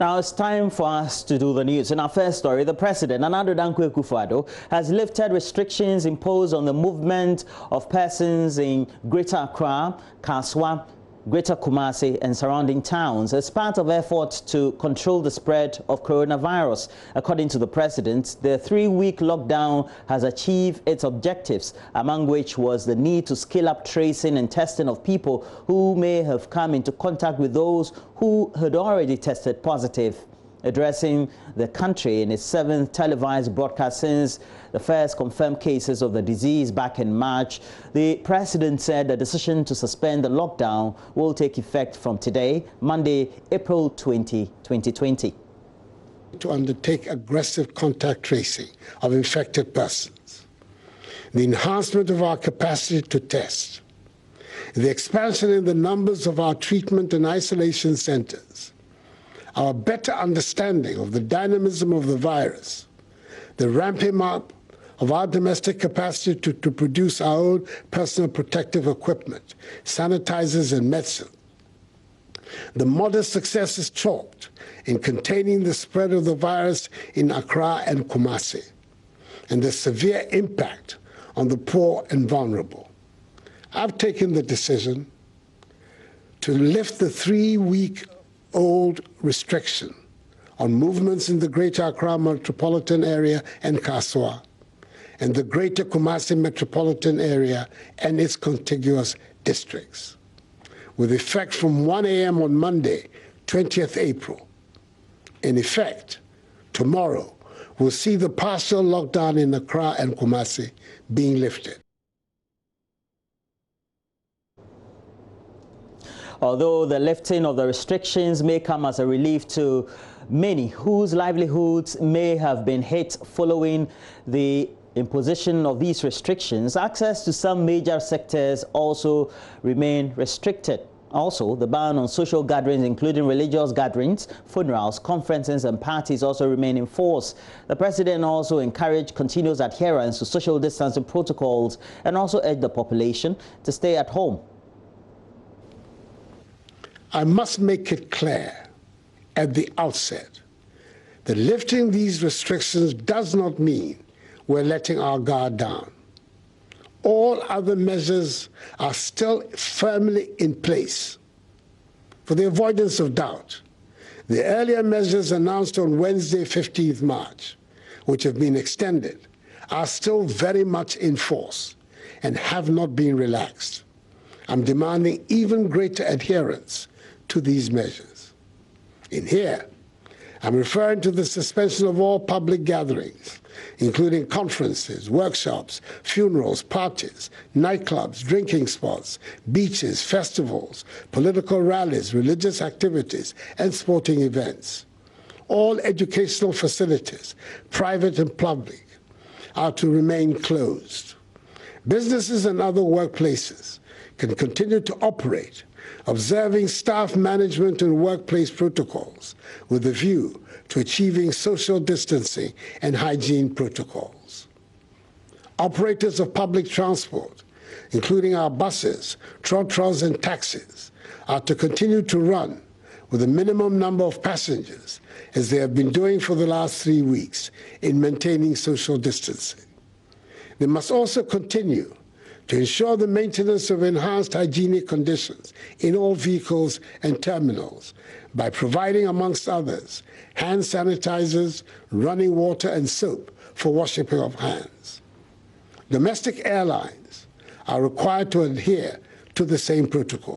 Now it's time for us to do the news. In our first story, the President, Nana Addo Dankwa Akufo-Addo, has lifted restrictions imposed on the movement of persons in Greater Accra, Kaswa, Greater Kumasi and surrounding towns as part of efforts to control the spread of coronavirus. According to the President, the 3-week lockdown has achieved its objectives, among which was the need to scale up tracing and testing of people who may have come into contact with those who had already tested positive. Addressing the country in its 7th televised broadcast since the first confirmed cases of the disease back in March, the President said the decision to suspend the lockdown will take effect from today, Monday, April 20, 2020. To undertake aggressive contact tracing of infected persons, the enhancement of our capacity to test, the expansion in the numbers of our treatment and isolation centers, our better understanding of the dynamism of the virus, the ramping up of our domestic capacity to produce our own personal protective equipment, sanitizers and medicine, the modest successes chalked in containing the spread of the virus in Accra and Kumasi, and the severe impact on the poor and vulnerable. I've taken the decision to lift the 3-week-old restriction on movements in the Greater Accra metropolitan area and Kaswa, and the Greater Kumasi metropolitan area and its contiguous districts, with effect from 1 a.m. on Monday, 20th April. In effect, tomorrow, we'll see the partial lockdown in Accra and Kumasi being lifted. Although the lifting of the restrictions may come as a relief to many whose livelihoods may have been hit following the imposition of these restrictions, access to some major sectors also remain restricted. Also, the ban on social gatherings, including religious gatherings, funerals, conferences and parties, also remain in force. The President also encouraged continuous adherence to social distancing protocols and also urged the population to stay at home. I must make it clear at the outset that lifting these restrictions does not mean we're letting our guard down. All other measures are still firmly in place. For the avoidance of doubt, the earlier measures announced on Wednesday, 15th March, which have been extended, are still very much in force and have not been relaxed. I'm demanding even greater adherence to these measures. In here, I'm referring to the suspension of all public gatherings, including conferences, workshops, funerals, parties, nightclubs, drinking spots, beaches, festivals, political rallies, religious activities, and sporting events. All educational facilities, private and public, are to remain closed. Businesses and other workplaces can continue to operate, observing staff management and workplace protocols with a view to achieving social distancing and hygiene protocols. Operators of public transport, including our buses, trotros and taxis, are to continue to run with a minimum number of passengers, as they have been doing for the last 3 weeks in maintaining social distancing. They must also continue to ensure the maintenance of enhanced hygienic conditions in all vehicles and terminals by providing, amongst others, hand sanitizers, running water and soap for washing of hands. Domestic airlines are required to adhere to the same protocol.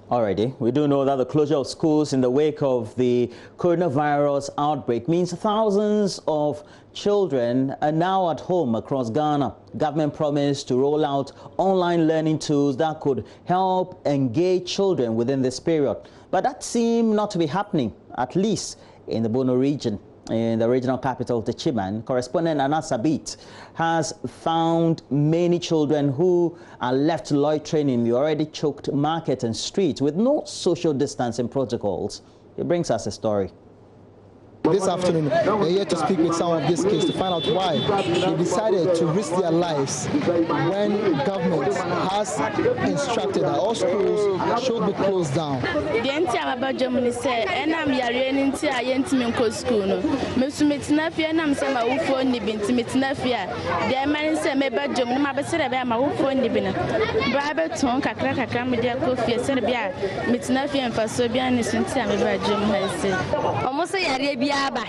Already, we do know that the closure of schools in the wake of the coronavirus outbreak means thousands of children are now at home across Ghana. Government promised to roll out online learning tools that could help engage children within this period. But that seemed not to be happening, at least in the Bono region. In the regional capital, Techiman, correspondent Anna Sabit has found many children who are left loitering in the already choked market and streets with no social distancing protocols. It brings us a story. This afternoon, we're here to speak with some of these kids to find out why they decided to risk their lives when government has instructed that all schools should be closed down. The entire about Germany said, and I'm hearing into a Yentiminko school. Miss Mitnafia, and I'm saying my who phone the Mitnafia. The man said, maybe Germany, my best about my who phone the Bina. Bribe Tonka, Cracker, Media Coffee, Serbia, Mitnafia, and Fasobian is in time about Germany. I said, almost a Arabiaba,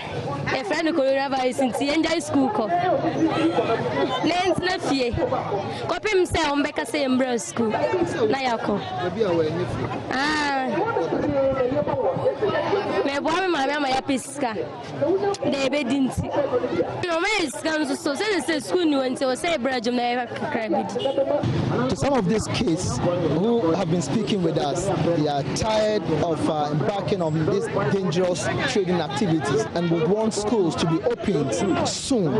a friend of Korea is in the school. Lens Nafia. Copy himself, Becca say in Bros school. Nayako. Me boa me mama ya pesca. De be dinti. No me scams so say school ni went to say brajum na crabid. To some of these kids who have been speaking with us, they are tired of embarking on these dangerous trading activities and would want schools to be opened soon.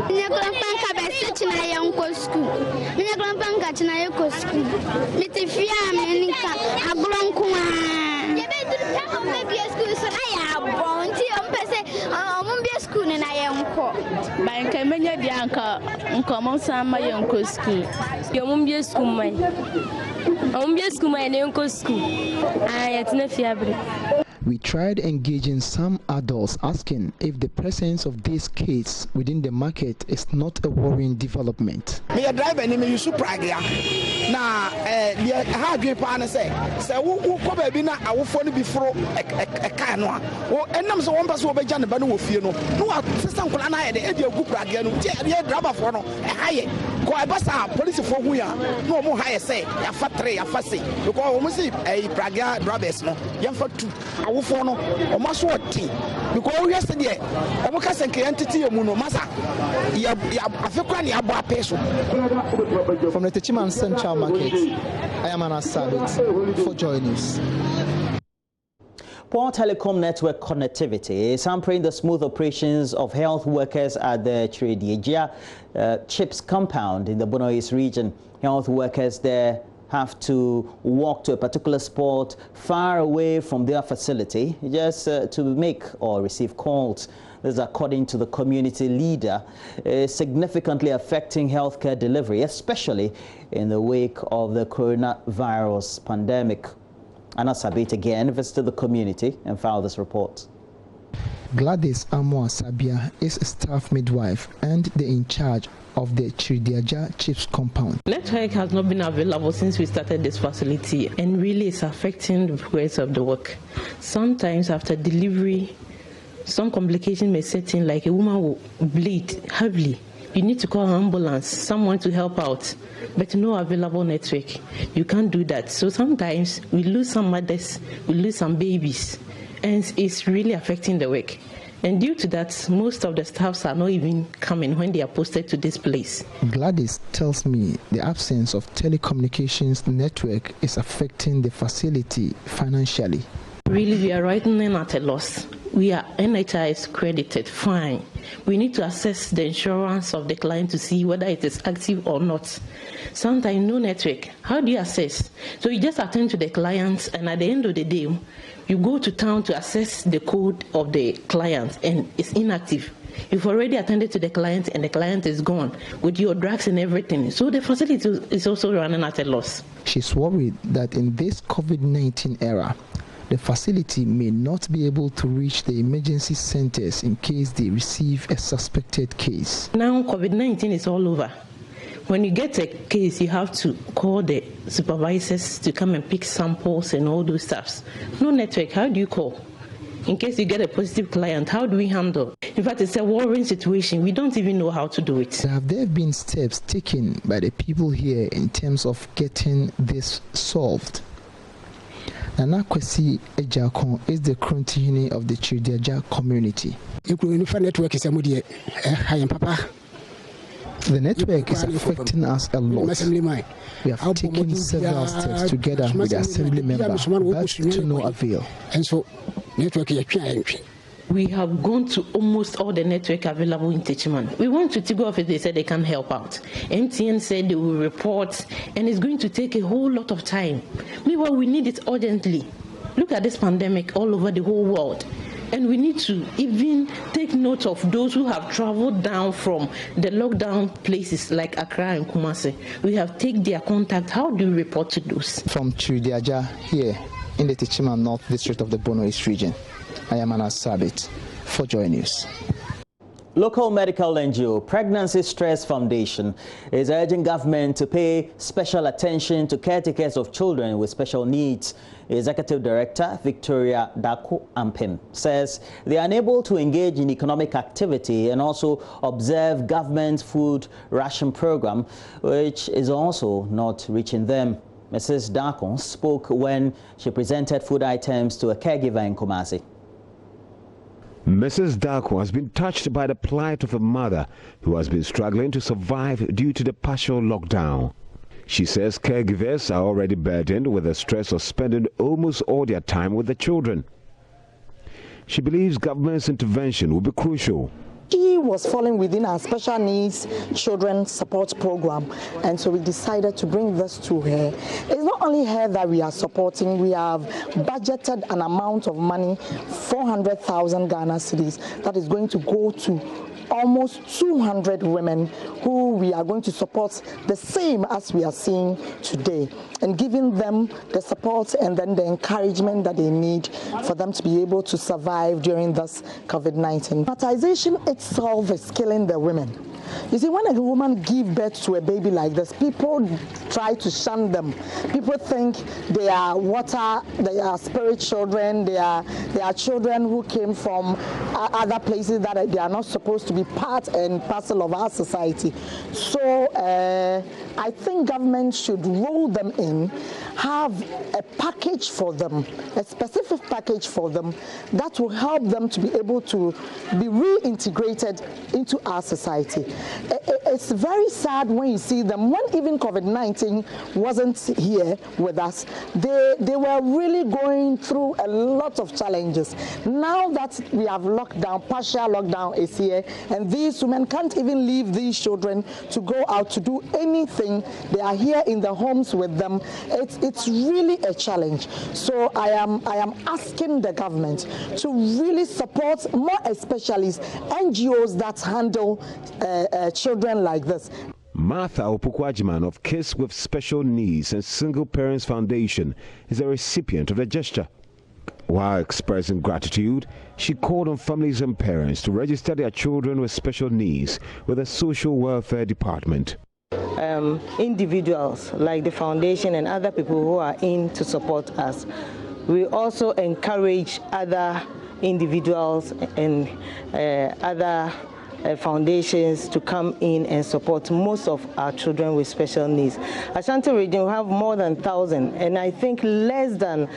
We tried engaging some adults, asking if the presence of these kids within the market is not a worrying development. Me a driver ni me use pragia. Na the hard way pa na say wo ko ba bi na awofo no bi fro e car no a wo enam so won pass wo be ja ne ba no wo fie no wa sister nkola na ye de e gu pragia no tie e driver fo no e haye ko e ba sa police fo hu ya no mo haye say ya fa 3 ya fa 6 because wo mo see e pragia drivers no ya fa 2 awofo no o ma so oti because we say there o mo ka say ke entity emu no masa ya afekwa ni abo apeso. From the Techiman Central Market, I am Anna Sabit for Joy News. Poor telecom network connectivity is hampering the smooth operations of health workers at the Redrawing Chips compound in the Bonois region. Health workers there have to walk to a particular spot far away from their facility just to make or receive calls. This, according to the community leader, is significantly affecting healthcare delivery, especially in the wake of the coronavirus pandemic. Anna Sabit again visited the community and filed this report. Gladys Amwa Sabia is a staff midwife and the in charge of the Redrawing Chips compound. Network has not been available since we started this facility and really is affecting the progress of the work. Sometimes after delivery, some complication may set in, like a woman will bleed heavily. You need to call an ambulance, someone to help out, but no available network. You can't do that. So sometimes we lose some mothers, we lose some babies, and it's really affecting the work. And due to that, most of the staffs are not even coming when they are posted to this place. Gladys tells me the absence of telecommunications network is affecting the facility financially. Really, we are writing in at a loss. We are NHIS credited, fine. We need to assess the insurance of the client to see whether it is active or not. Sometimes no network. How do you assess? So you just attend to the clients, and at the end of the day, you go to town to assess the code of the client, and it's inactive. You've already attended to the client, and the client is gone with your drugs and everything. So the facility is also running at a loss. She's worried that in this COVID-19 era, the facility may not be able to reach the emergency centers in case they receive a suspected case. Now COVID-19 is all over. When you get a case, you have to call the supervisors to come and pick samples and all those stuff. No network, how do you call? In case you get a positive client, how do we handle? In fact, it's a worrying situation. We don't even know how to do it. Have there been steps taken by the people here in terms of getting this solved? Nana Kwesi Ejakon is the Krontini of the Redrawing community. The network is affecting us a lot. We have taken several steps together with the assembly members, but to no avail. And so, we have gone to almost all the network available in Techiman. We went to Tigo office, they said they can't help out. MTN said they will report, and it's going to take a whole lot of time. Meanwhile, we need it urgently. Look at this pandemic all over the whole world. And we need to even take note of those who have traveled down from the lockdown places like Accra and Kumasi. We have taken their contact. How do you report to those? From Chiridiaja here in the Tichima North District of the Bono East region, I am Anas Sabit for Joy News. Local medical NGO Pregnancy Stress Foundation is urging government to pay special attention to caretakers of children with special needs. Executive Director Victoria Dako Ampem says they are unable to engage in economic activity and also observe government food ration program, which is also not reaching them. Mrs. Dako spoke when she presented food items to a caregiver in Kumasi. Mrs. Dako has been touched by the plight of a mother who has been struggling to survive due to the partial lockdown. She says caregivers are already burdened with the stress of spending almost all their time with the children. She believes government's intervention will be crucial. She was falling within our special needs children support program, and so we decided to bring this to her. It's not only her that we are supporting, we have budgeted an amount of money, 400,000 Ghana cedis, that is going to go to almost 200 women who we are going to support the same as we are seeing today, and giving them the support and then the encouragement that they need for them to be able to survive during this COVID-19. Stigmatization itself is killing the women. You see, when a woman gives birth to a baby like this, people try to shun them. People think they are water, they are spirit children, they are children who came from other places that they are not supposed to be part and parcel of our society. So I think government should roll them in, have a package for them, a specific package for them that will help them to be able to be reintegrated into our society. It's very sad when you see them, when even COVID-19 wasn't here with us, they were really going through a lot of challenges. Now that we have lockdown, partial lockdown is here, and these women can't even leave these children to go out to do anything. They are here in the homes with them. It's really a challenge. So I am asking the government to really support, more especially NGOs that handle children like this. Martha Opukwajiman of Kids with Special Needs and Single Parents Foundation is a recipient of the gesture. While expressing gratitude, she called on families and parents to register their children with special needs with the Social Welfare Department. Individuals like the foundation and other people who are in to support us. We also encourage other individuals and other foundations to come in and support most of our children with special needs. Ashanti region, we have more than 1,000, and I think less than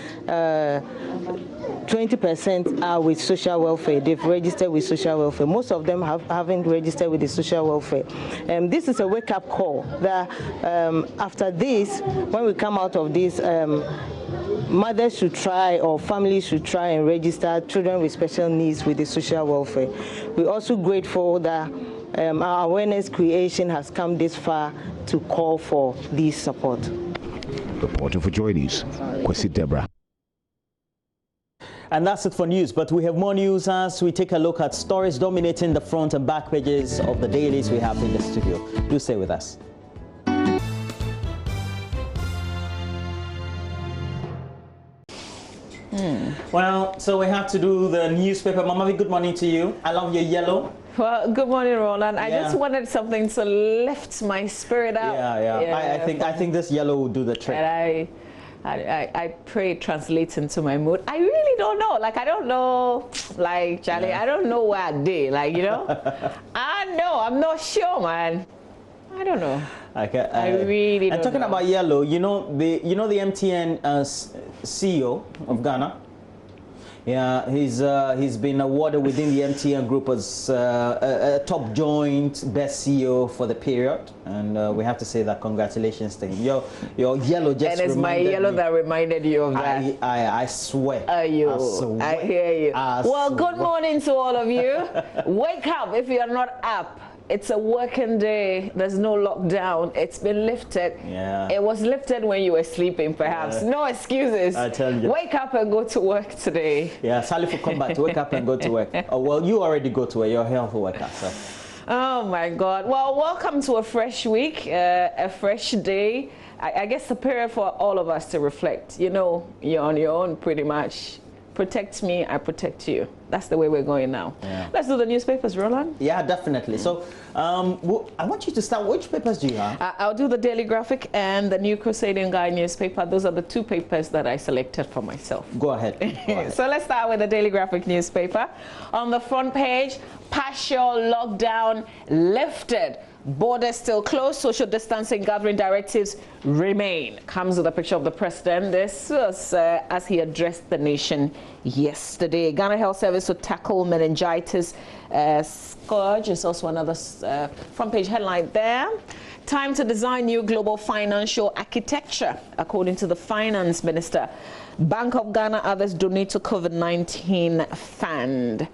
20% are with social welfare. They've registered with social welfare. Most of them haven't registered with the social welfare. This is a wake-up call that after this, when we come out of this, mothers should try, or families should try and register children with special needs with the social welfare. We're also grateful that our awareness creation has come this far to call for this support. Reporting for Joy News, Kwesi Deborah. And that's it for news, but we have more news as we take a look at stories dominating the front and back pages of the dailies we have in the studio. Do stay with us. Well, so we have to do the newspaper. Mama, good morning to you. I love your yellow. Well, good morning, Roland. I just wanted something to lift my spirit up. I think this yellow will do the trick. And I pray it translates into my mood. I really don't know. Like, I don't know, like, Charlie, I don't know where I did. Like, you know, I'm not sure, man. I don't know. Okay, I really don't know. And talking about yellow, you know the MTN CEO of Ghana. Yeah, he's been awarded within the MTN group as a top joint best CEO for the period, and we have to say that congratulations to him. Your yellow just and it's my yellow that reminded you of that. I swear. I hear you. Well, good morning to all of you. Wake up if you're not up. it's a working day. There's no lockdown. It's been lifted. Yeah. It was lifted when you were sleeping, perhaps. No excuses. I tell you. Wake up and go to work today. Yeah, Sally for combat. Wake up and go to work. Oh, well, you already go to work. You're a health worker, so. Oh my God. Well, welcome to a fresh week, a fresh day. I guess a period for all of us to reflect. You know, you're on your own pretty much. Protect me, I protect you. That's the way we're going now. Yeah. Let's do the newspapers, Roland. Yeah, definitely. So I want you to start. Which papers do you have? I'll do the Daily Graphic and the New Crusading Guide newspaper. Those are the two papers that I selected for myself. Go ahead. Go ahead. So let's start with the Daily Graphic newspaper. On the front page, partial lockdown lifted. Borders still closed, social distancing gathering directives remain. Comes with a picture of the president. This was as he addressed the nation yesterday. Ghana Health Service to tackle meningitis scourge is also another front page headline there. Time to design new global financial architecture, according to the finance minister. Bank of Ghana, others donate to COVID-19 fund.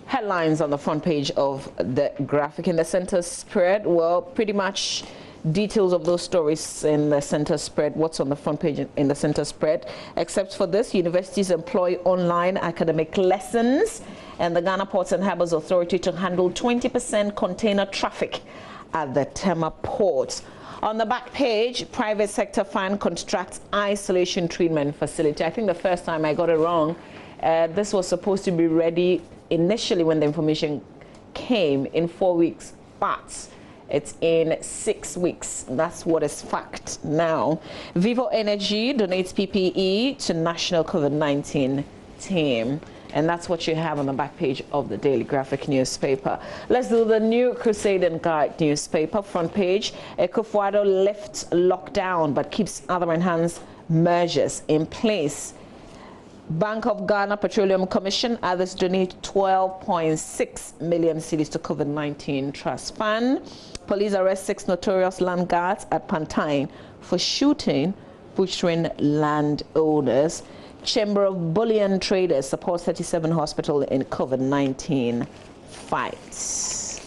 Headlines on the front page of the graphic. In the center spread, well, pretty much details of those stories in the center spread. What's on the front page in the center spread? Except for this, universities employ online academic lessons, and the Ghana Ports and Harbours Authority to handle 20% container traffic at the Tema port. On the back page, private sector fund constructs isolation treatment facility. I think the first time I got it wrong. This was supposed to be ready initially when the information came in 4 weeks, but it's in 6 weeks. That's what is fact now. Vivo Energy donates PPE to National COVID-19 team. And that's what you have on the back page of the Daily Graphic newspaper. Let's do the New Crusading Guide newspaper. Front page, Akufo-Addo lifts lockdown but keeps other enhanced measures in place. Bank of Ghana Petroleum Commission, others donate 12.6 million cedis to COVID-19 trust fund. Police arrest 6 notorious land guards at Pantine for shooting butchering landowners. Chamber of Bullion Traders supports 37 hospital in COVID-19 fights.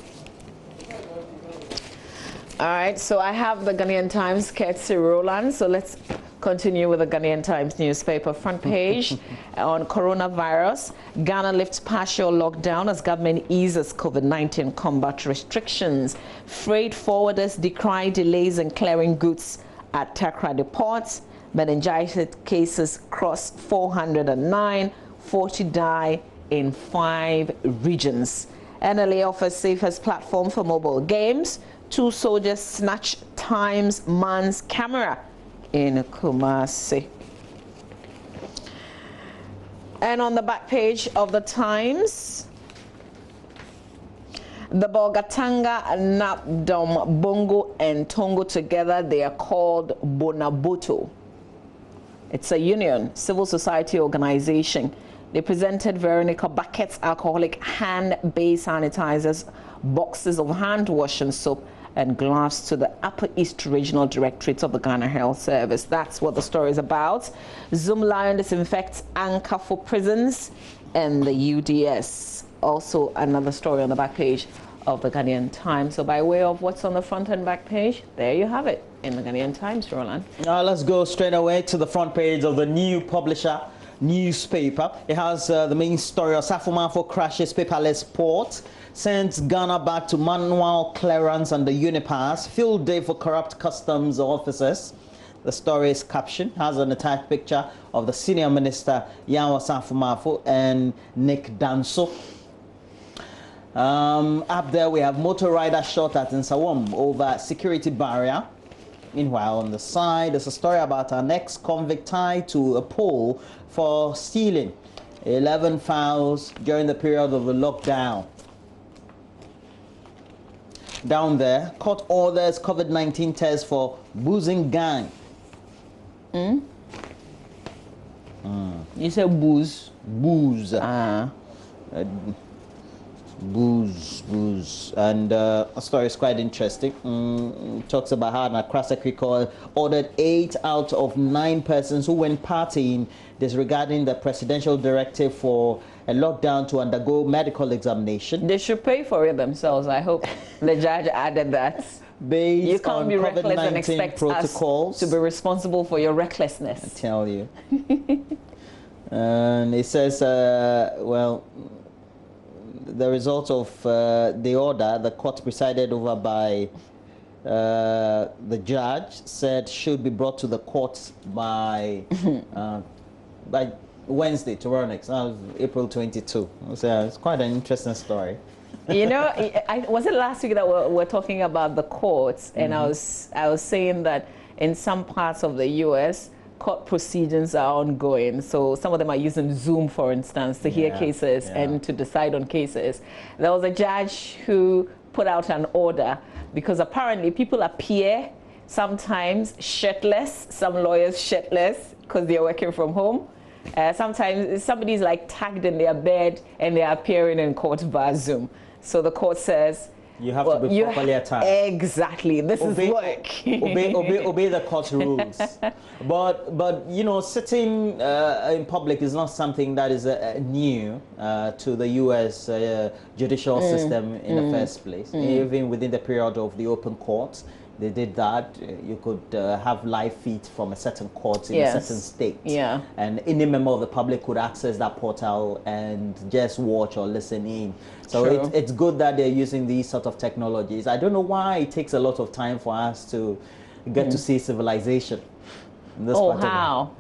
All right, so I have the Ghanaian Times, courtesy Roland. So let's continue with the Ghanaian Times newspaper. Front page on coronavirus. Ghana lifts partial lockdown as government eases COVID-19 combat restrictions. Freight forwarders decry delays in clearing goods at Takoradi ports. Meningitis cases cross 409. 40 die in 5 regions. NLA offers safest platform for mobile games. 2 soldiers snatch Times man's camera in Kumasi. And on the back page of the Times, the Bolgatanga, Napdom, Bongo and Tongo together, they are called Bonaboto. It's a union, civil society organization. They presented Veronica buckets, alcoholic hand-based sanitizers, boxes of hand wash and soap, and gloves to the Upper East Regional Directorate of the Ghana Health Service. That's what the story is about. Zoom Lion disinfects anchor for prisons and the UDS. Also another story on the back page of the Ghanaian Times. So by way of what's on the front and back page, there you have it in the Ghanaian Times, Roland. Now let's go straight away to the front page of the New Publisher newspaper. It has the main story of Safumafo crashes paperless port, sends Ghana back to manual clearance under Unipass, field day for corrupt customs officers. The story's caption has an attached picture of the senior minister Yawa Safumafo and Nick Danso. Up there we have motor rider shot at Nsawam over security barrier. Meanwhile, on the side, there's a story about an ex-convict tied to a pole for stealing 11 files during the period of the lockdown. Down there, court orders COVID-19 test for boozing gang. You said booze? Booze. Booze. And a story is quite interesting. Talks about how Nakrasa Recall ordered 8 out of 9 persons who went partying disregarding the presidential directive for a lockdown to undergo medical examination. They should pay for it themselves. I hope the judge added that. Based you can't on be reckless and expect protocols. us to be responsible for your recklessness. I tell you. And it says, well, the result of the order, the court presided over by the judge, said should be brought to the court by Wednesday, tomorrow next, April 22. So it's quite an interesting story. You know, was it last week that we're talking about the courts, and I was saying that in some parts of the U.S., court proceedings are ongoing. So some of them are using Zoom, for instance, to hear cases and to decide on cases. There was a judge who put out an order because apparently people appear sometimes shirtless, some lawyers shirtless because they're working from home. Sometimes somebody's like tagged in their bed and they're appearing in court via Zoom. So the court says, you have to be properly attired. Exactly. This is work. obey the court rules. But you know, sitting in public is not something that is new to the U.S. Judicial system in the first place. Even within the period of the open courts, they did that. You could have live feed from a certain court in a certain state. Yeah. And any member of the public could access that portal and just watch or listen in. So it's good that they're using these sort of technologies. I don't know why it takes a lot of time for us to get to see civilization. In this how?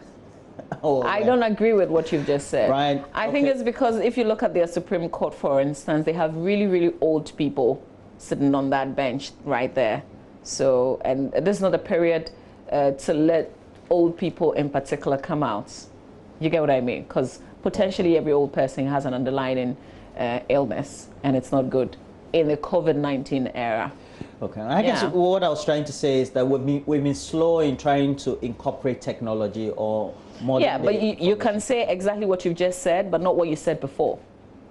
I don't agree with what you've just said. Right. I think it's because if you look at their Supreme Court, for instance, they have really, really old people sitting on that bench right there. So, and this is not a period to let old people in particular come out. You get what I mean? Because potentially every old person has an underlying illness, and it's not good in the COVID-19 era. Okay, I guess what I was trying to say is that we've been slow in trying to incorporate technology or modern Yeah, but you can say exactly what you've just said, but not what you said before.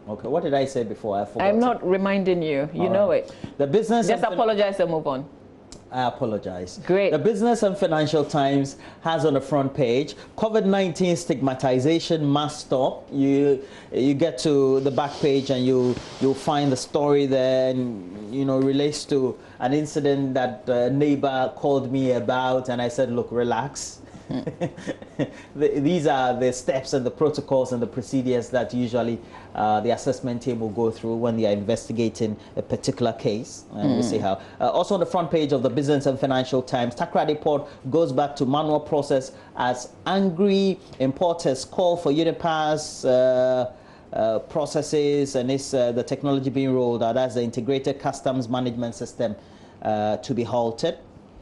Okay, what did I say before? I forgot. I'm not reminding you. You know it. The business. Just apologize and move on. I apologize. Great. The Business and Financial Times has on the front page, COVID-19 stigmatization must stop. You get to the back page and you'll find the story there, and you know, relates to an incident that a neighbor called me about, and I said, look, relax. These are the steps and the protocols and the procedures that usually the assessment team will go through when they are investigating a particular case, and we'll see how. Also on the front page of the Business and Financial Times, TACRA report goes back to manual process as angry importers call for Unipass processes, and it's the technology being rolled out as the integrated customs management system to be halted.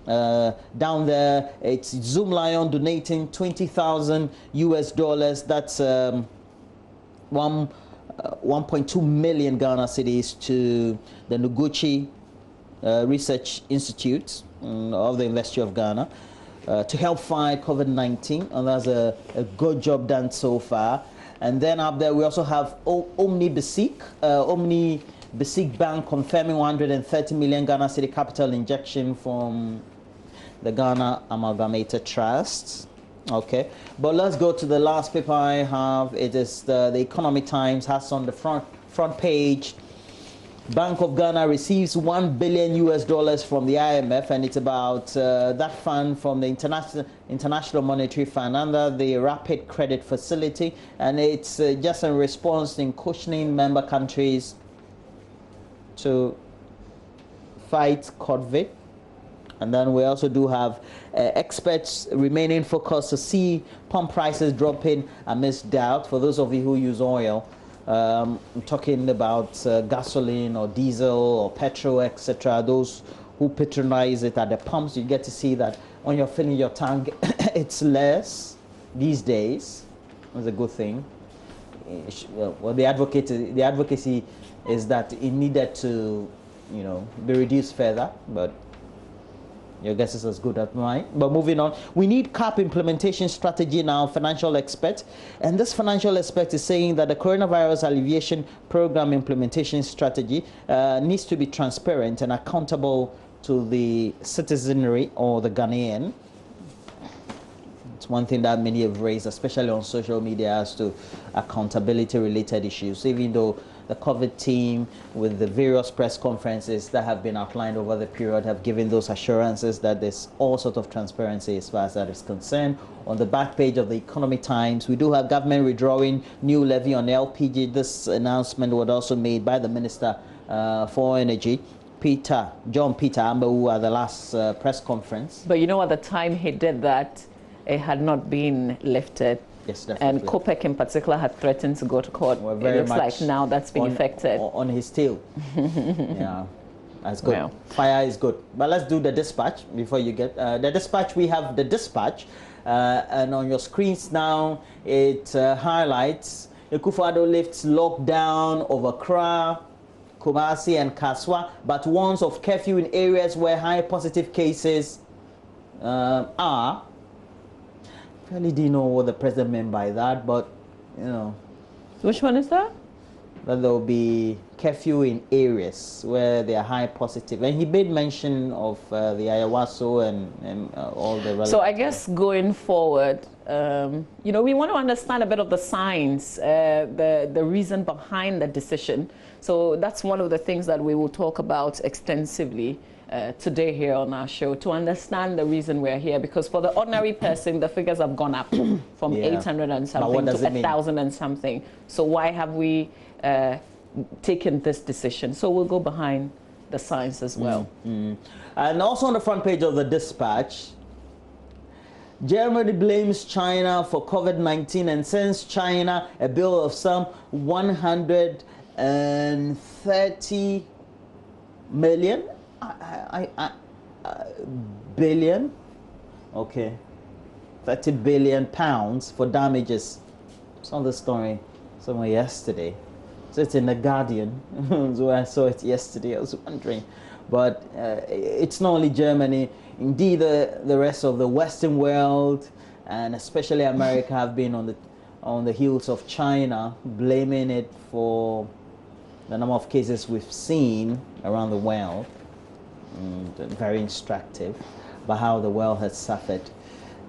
Down there, it's Zoom Lion donating $20,000 US. That's 1.2 million Ghana cedis to the Noguchi Research Institute of the University of Ghana to help fight COVID-19, and that's a good job done so far. And then up there, we also have Omni Basic Bank confirming 130 million Ghana cedi capital injection from the Ghana Amalgamated Trust. Okay, but let's go to the last paper I have. It is the Economic Times, has on the front page, Bank of Ghana receives $1 billion US from the IMF, and it's about that fund from the International Monetary Fund under the Rapid Credit Facility, and it's just in response in cushioning member countries to fight COVID. And then we also do have experts remaining focused to see pump prices dropping amidst doubt. For those of you who use oil, I'm talking about gasoline or diesel or petrol, etc. Those who patronize it at the pumps, you get to see that when you're filling your tank, it's less these days. That's a good thing. Well, the advocacy is that it needed to, you know, be reduced further, but your guess is as good as mine. But moving on, we need CAP implementation strategy now, financial expert. And this financial expert is saying that the coronavirus alleviation program implementation strategy needs to be transparent and accountable to the citizenry or the Ghanaian. It's one thing that many have raised, especially on social media, as to accountability-related issues, even though the COVID team, with the various press conferences that have been outlined over the period, have given those assurances that there's all sort of transparency as far as that is concerned. On the back page of the Economic Times, we do have government withdrawing new levy on LPG. This announcement was also made by the Minister for Energy, John Peter Ambawu, at the last press conference. But you know, at the time he did that, it had not been lifted. Yes, definitely. And COPEC in particular had threatened to go to court. It looks like now that's been effected. On his tail. Yeah, that's good. Well. Fire is good. But let's do the dispatch before you get the dispatch. We have the dispatch, and on your screens now it highlights Akufo-Addo lifts lockdown over Accra, Kumasi and Kaswa, but warns of curfew in areas where high positive cases are. I really didn't know what the president meant by that, but you know. Which one is that? That there will be curfew in areas where they are high positive, and he made mention of the Ayawaso and all the relevant. So I guess going forward, you know, we want to understand a bit of the science, the reason behind the decision. So that's one of the things that we will talk about extensively today here on our show, to understand the reason we're here, because for the ordinary person the figures have gone up from 800 and something to 1,000 and something. So why have we taken this decision? So we'll go behind the science as well. And also on the front page of the dispatch, Germany blames China for COVID-19 and sends China a bill of some 130 million. Billion, okay, 30 billion pounds for damages. Saw the story somewhere yesterday, so it's in the Guardian. So I saw it yesterday. I was wondering, but it's not only Germany. Indeed, the rest of the Western world, and especially America, have been on the heels of China, blaming it for the number of cases we've seen around the world. Very instructive about how the world has suffered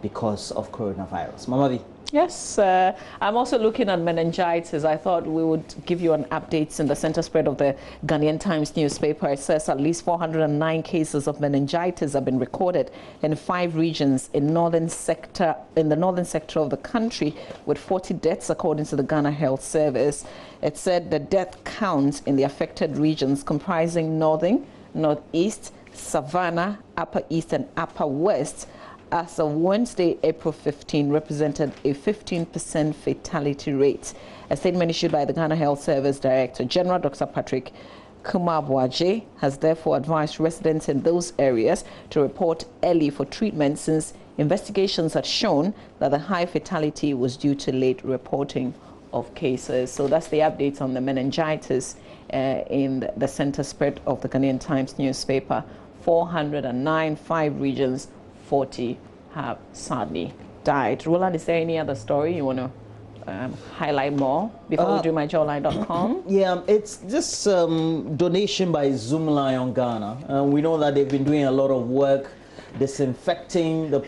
because of coronavirus. Mama V. Yes, I'm also looking at meningitis. I thought we would give you an update in the center spread of the Ghanaian Times newspaper. It says at least 409 cases of meningitis have been recorded in 5 regions in the northern sector of the country, with 40 deaths according to the Ghana Health Service. It said the death count in the affected regions, comprising northern, northeast, Savannah, Upper East and Upper West, as of Wednesday, April 15, represented a 15% fatality rate. A statement issued by the Ghana Health Service Director General, Dr. Patrick Kumabwaje, has therefore advised residents in those areas to report early for treatment, since investigations had shown that the high fatality was due to late reporting of cases. So that's the update on the meningitis in the center spread of the Ghanaian Times newspaper. 409, 5 regions, 40 have sadly died. Roland, is there any other story you want to highlight more before we do myjawline.com? Yeah, it's this donation by Zoom Lion Ghana. We know that they've been doing a lot of work disinfecting the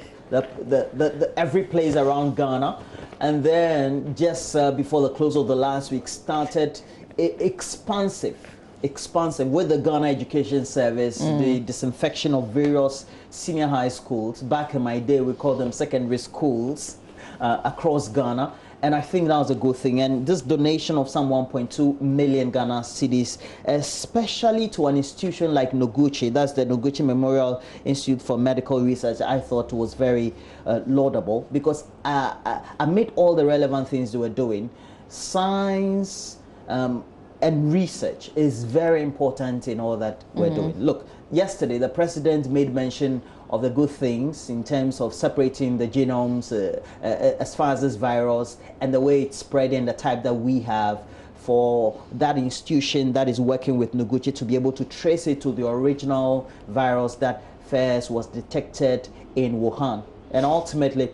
every place around Ghana, and then just before the close of the last week started expansive with the Ghana Education Service, the disinfection of various senior high schools. Back in my day, we called them secondary schools across Ghana. And I think that was a good thing. And this donation of some 1.2 million Ghana cedis, especially to an institution like Noguchi, that's the Noguchi Memorial Institute for Medical Research, I thought was very laudable, because amid all the relevant things they were doing, science and research is very important in all that we're doing. Look, yesterday the president made mention of the good things in terms of separating the genomes as far as this virus and the way it's spreading, the type that we have, for that institution that is working with Noguchi to be able to trace it to the original virus that first was detected in Wuhan. And ultimately,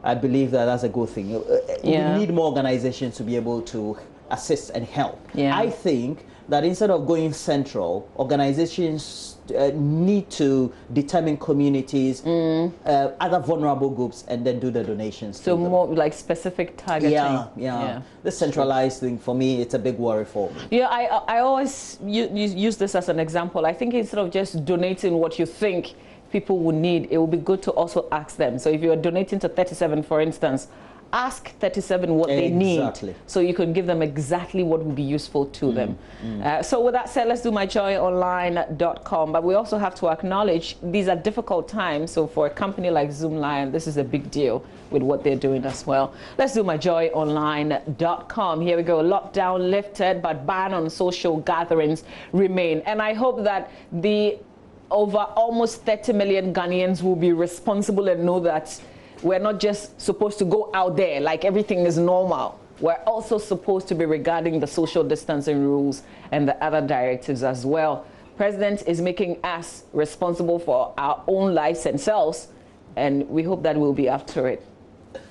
I believe that that's a good thing. We need more organizations to be able to assist and help. Yeah. I think that instead of going central, organizations need to determine communities, other vulnerable groups, and then do the donations. So more like specific targeting. Yeah. The centralized thing, for me, it's a big worry for me. Yeah, I always use this as an example. I think instead of just donating what you think people would need, it would be good to also ask them. So if you're donating to 37, for instance, ask 37 what they need, so you can give them exactly what would be useful to them. So with that said, let's do myjoyonline.com. But we also have to acknowledge these are difficult times. So for a company like Zoomlion, this is a big deal with what they're doing as well. Let's do myjoyonline.com. Here we go. Lockdown lifted, but ban on social gatherings remain. And I hope that the over almost 30 million Ghanaians will be responsible and know that we're not just supposed to go out there like everything is normal. We're also supposed to be regarding the social distancing rules and the other directives as well. President is making us responsible for our own lives and selves, and we hope that we'll be after it.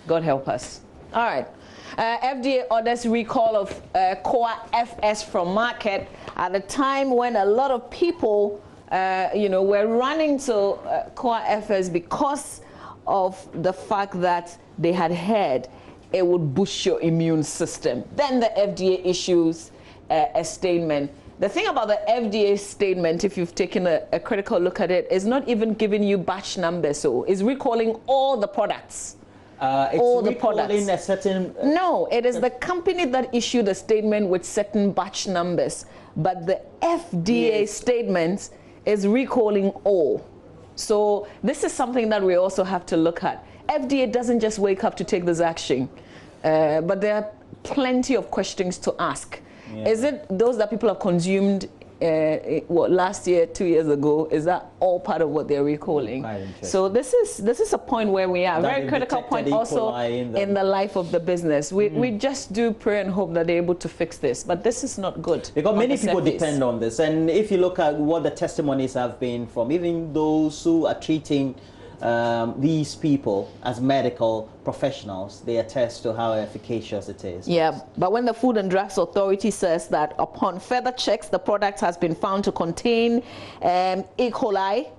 God help us. All right. FDA orders recall of Core FS from market at a time when a lot of people, were running to Core FS because of the fact that they had heard it would boost your immune system. Then the FDA issues a statement. The thing about the FDA statement, if you've taken a critical look at it, is not even giving you batch numbers. So it's recalling all the products. All the products. A certain, no, it is the company that issued a statement with certain batch numbers. But the FDA statement is recalling all. So this is something that we also have to look at. FDA doesn't just wake up to take this action, but there are plenty of questions to ask. Yeah. Is it those that people have consumed last year, 2 years ago? Is that all part of what they're recalling? So this is a point where we are. Very critical point also in the life of the business. We just do pray and hope that they're able to fix this, but this is not good. Because many people depend on this, and if you look at what the testimonies have been from even those who are treating these people as medical professionals, they attest to how efficacious it is. Yeah, but when the Food and Drugs Authority says that upon further checks, the product has been found to contain E. coli,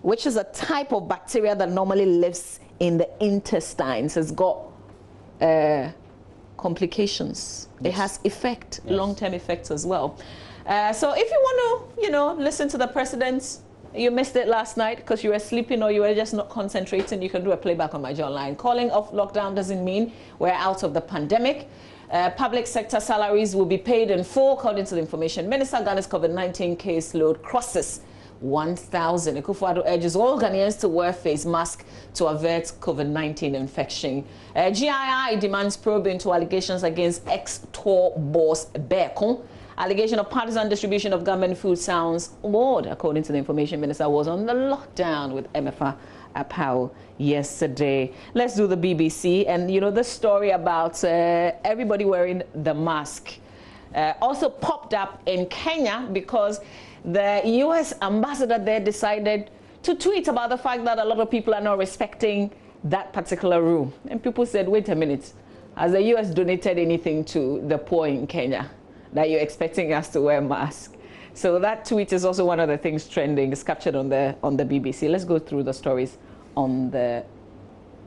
which is a type of bacteria that normally lives in the intestines, has got complications. Yes. It has effect, long-term effects as well. So if you want to, listen to the president's, you missed it last night because you were sleeping or you were just not concentrating, you can do a playback on my Joy Online. Calling off lockdown doesn't mean we're out of the pandemic. Public sector salaries will be paid in full, according to the information minister. Ghana's COVID-19 caseload crosses 1,000. Akufo-Addo urges all Ghanaians to wear face masks to avert COVID-19 infection. GII demands probe into allegations against ex-tour boss Bekon. Allegation of partisan distribution of government food sounds odd, according to the information minister, was on the lockdown with MFA Apau yesterday. Let's do the BBC. And, this story about everybody wearing the mask also popped up in Kenya because the U.S. ambassador there decided to tweet about the fact that a lot of people are not respecting that particular rule. And people said, wait a minute, has the U.S. donated anything to the poor in Kenya that you're expecting us to wear masks? So that tweet is also one of the things trending. It's captured on the BBC. Let's go through the stories on the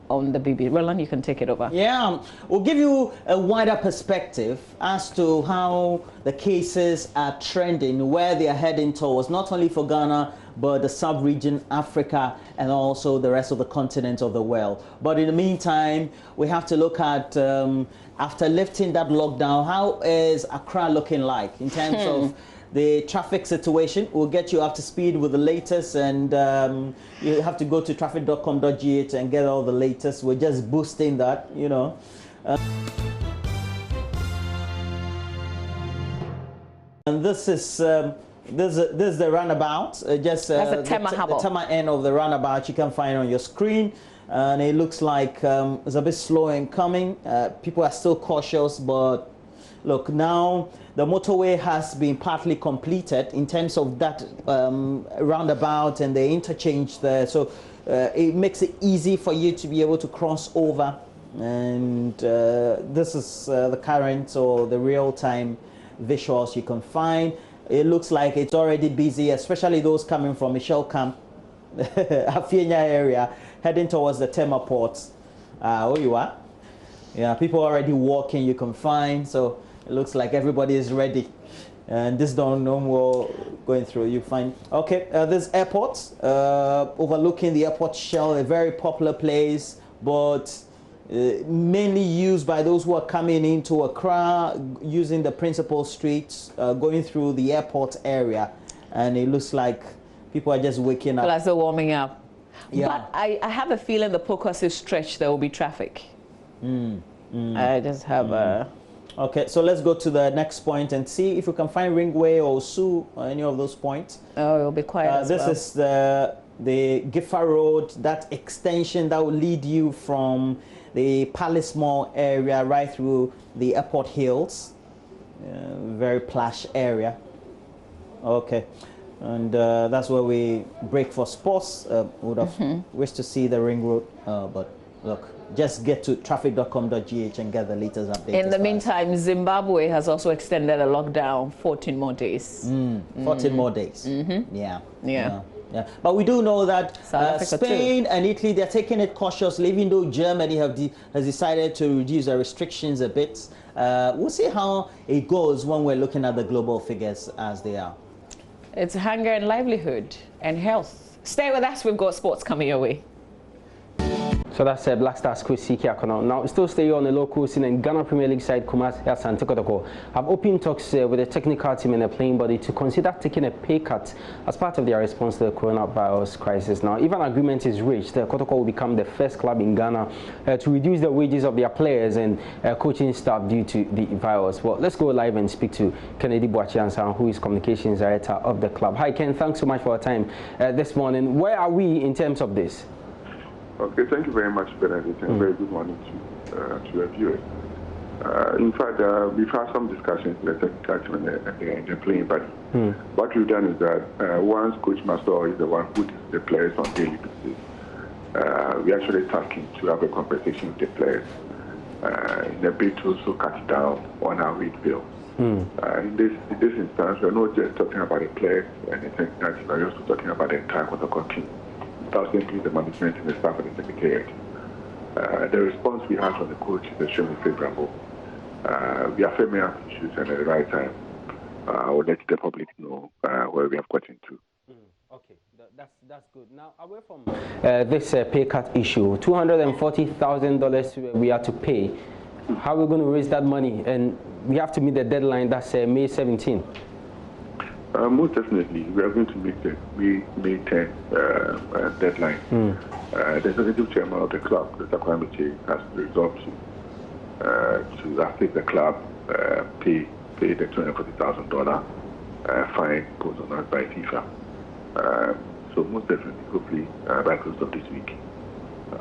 BBC. Roland, you can take it over. Yeah, we'll give you a wider perspective as to how the cases are trending, where they are heading towards, not only for Ghana, but the sub-region, Africa, and also the rest of the continent of the world. But in the meantime, we have to look at, after lifting that lockdown, how is Accra looking like in terms of the traffic situation? We'll get you up to speed with the latest, and you have to go to traffic.com.gh and get all the latest. We're just boosting that, and this is this is the roundabout. That's the Tema end of the roundabout. You can find on your screen. And it looks like it's a bit slow in coming. People are still cautious, but look, now the motorway has been partly completed in terms of that roundabout and the interchange there. So it makes it easy for you to be able to cross over And this is the current or the real-time visuals you can find. It looks like it's already busy, especially those coming from Michelle Camp, Afienya area, heading towards the Tema ports. Oh, you are? Yeah, people already walking, you can find. So it looks like everybody is ready. And this don't no more going through, you find. Okay, this airport, overlooking the airport shell, a very popular place, but mainly used by those who are coming into Accra, using the principal streets, going through the airport area. And it looks like people are just waking up. People are still warming up. Yeah. But I have a feeling the progressive stretch, there will be traffic. I just have a... Okay, so let's go to the next point and see if we can find Ringway or Sue or any of those points. Oh, it'll be quiet This is the Giffa Road, that extension that will lead you from the Palace Mall area right through the Airport Hills. Very plush area. Okay, and that's where we break for sports. Would have wished to see the ring road, but look, just get to traffic.com.gh and get the latest update. In the meantime, Zimbabwe has also extended a lockdown 14 more days. 14 more days. Yeah. But we do know that Spain and Italy, they're taking it cautiously, even though Germany has decided to reduce the restrictions a bit. We'll see how it goes when we're looking at the global figures as they are. It's hunger and livelihood and health. Stay with us, we've got sports coming your way. So that's Black Stars coach Siki Akono. Now, still stay on the local scene in Ghana Premier League side, Kumasi Asante Kotoko have opened talks with the technical team and the playing body to consider taking a pay cut as part of their response to the coronavirus crisis. Now, if an agreement is reached, Kotoko will become the first club in Ghana to reduce the wages of their players and coaching staff due to the virus. Well, let's go live and speak to Kennedy Boachiansan, who is communications director of the club. Hi, Ken. Thanks so much for your time this morning. Where are we in terms of this? Okay, thank you very much, Benedict, and very good morning to your viewers. In fact, we've had some discussions with the technical team and the playing body. What we've done is that once Coach Mastor is the one who puts the players on daily basis, we actually task him to have a conversation with the players in a bid to also cut down on our wage bill. In this instance, we're not just talking about the players and the technical team, we're also talking about the entire Kotoko team. Without simply the management and the staff and the secretariat. The response we have from the coach is extremely favorable. We are framing up issues, and at the right time, I will let the public know where we have gotten to. Okay, that's good. Now, away from this pay cut issue, $240,000 we are to pay. How are we going to raise that money? And we have to meet the deadline, that's May 17. Most definitely, we are going to meet the May 10 deadline. The executive chairman of the club, Mr. Kwame, has resolved to assist the club pay the $240,000 fine imposed on us by FIFA. So most definitely, hopefully, by close of this week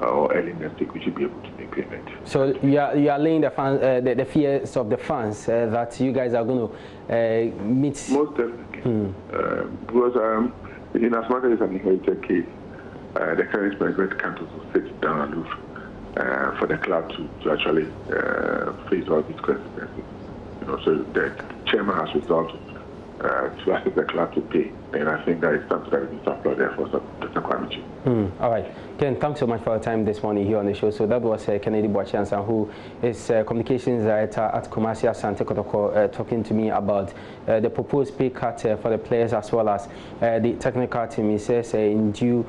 or early next week, we should be able to make payment. So you are laying the fans, the fears of the fans that you guys are going to meet. Most definitely, because in as much as it's an inherited case, the current management can't also sit down and look for the club to actually face all these consequences. So the chairman has resolved to ask the club to pay, and I think that is something that we need to applaud the efforts of Dr. Kwame. All right. Ken, thanks so much for your time this morning here on the show. So that was Kennedy Boachiansan, who is communications director at Kumasi Asante Kotoko, talking to me about the proposed pay cut for the players as well as the technical team. He says in due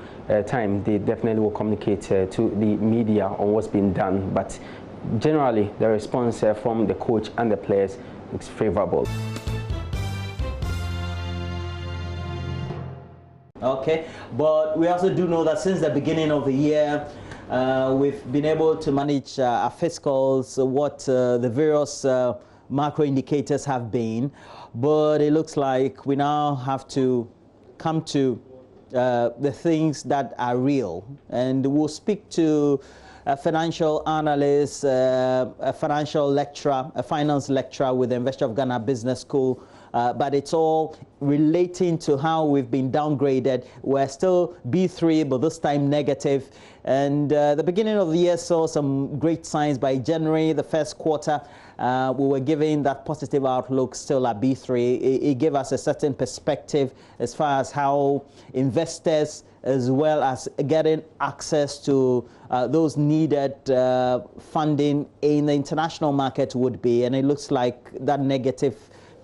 time they definitely will communicate to the media on what's been done. But generally, the response from the coach and the players looks favorable. Okay, but we also do know that since the beginning of the year, we've been able to manage our fiscals, what the various macro indicators have been, but it looks like we now have to come to the things that are real. And we'll speak to a financial analyst, a financial lecturer, a finance lecturer with the University of Ghana Business School, but it's all relating to how we've been downgraded. We're still B3, but this time negative. And the beginning of the year saw some great signs. By January, the first quarter, we were giving that positive outlook still at B3. It gave us a certain perspective as far as how investors, as well as getting access to those needed funding in the international market would be. And it looks like that negative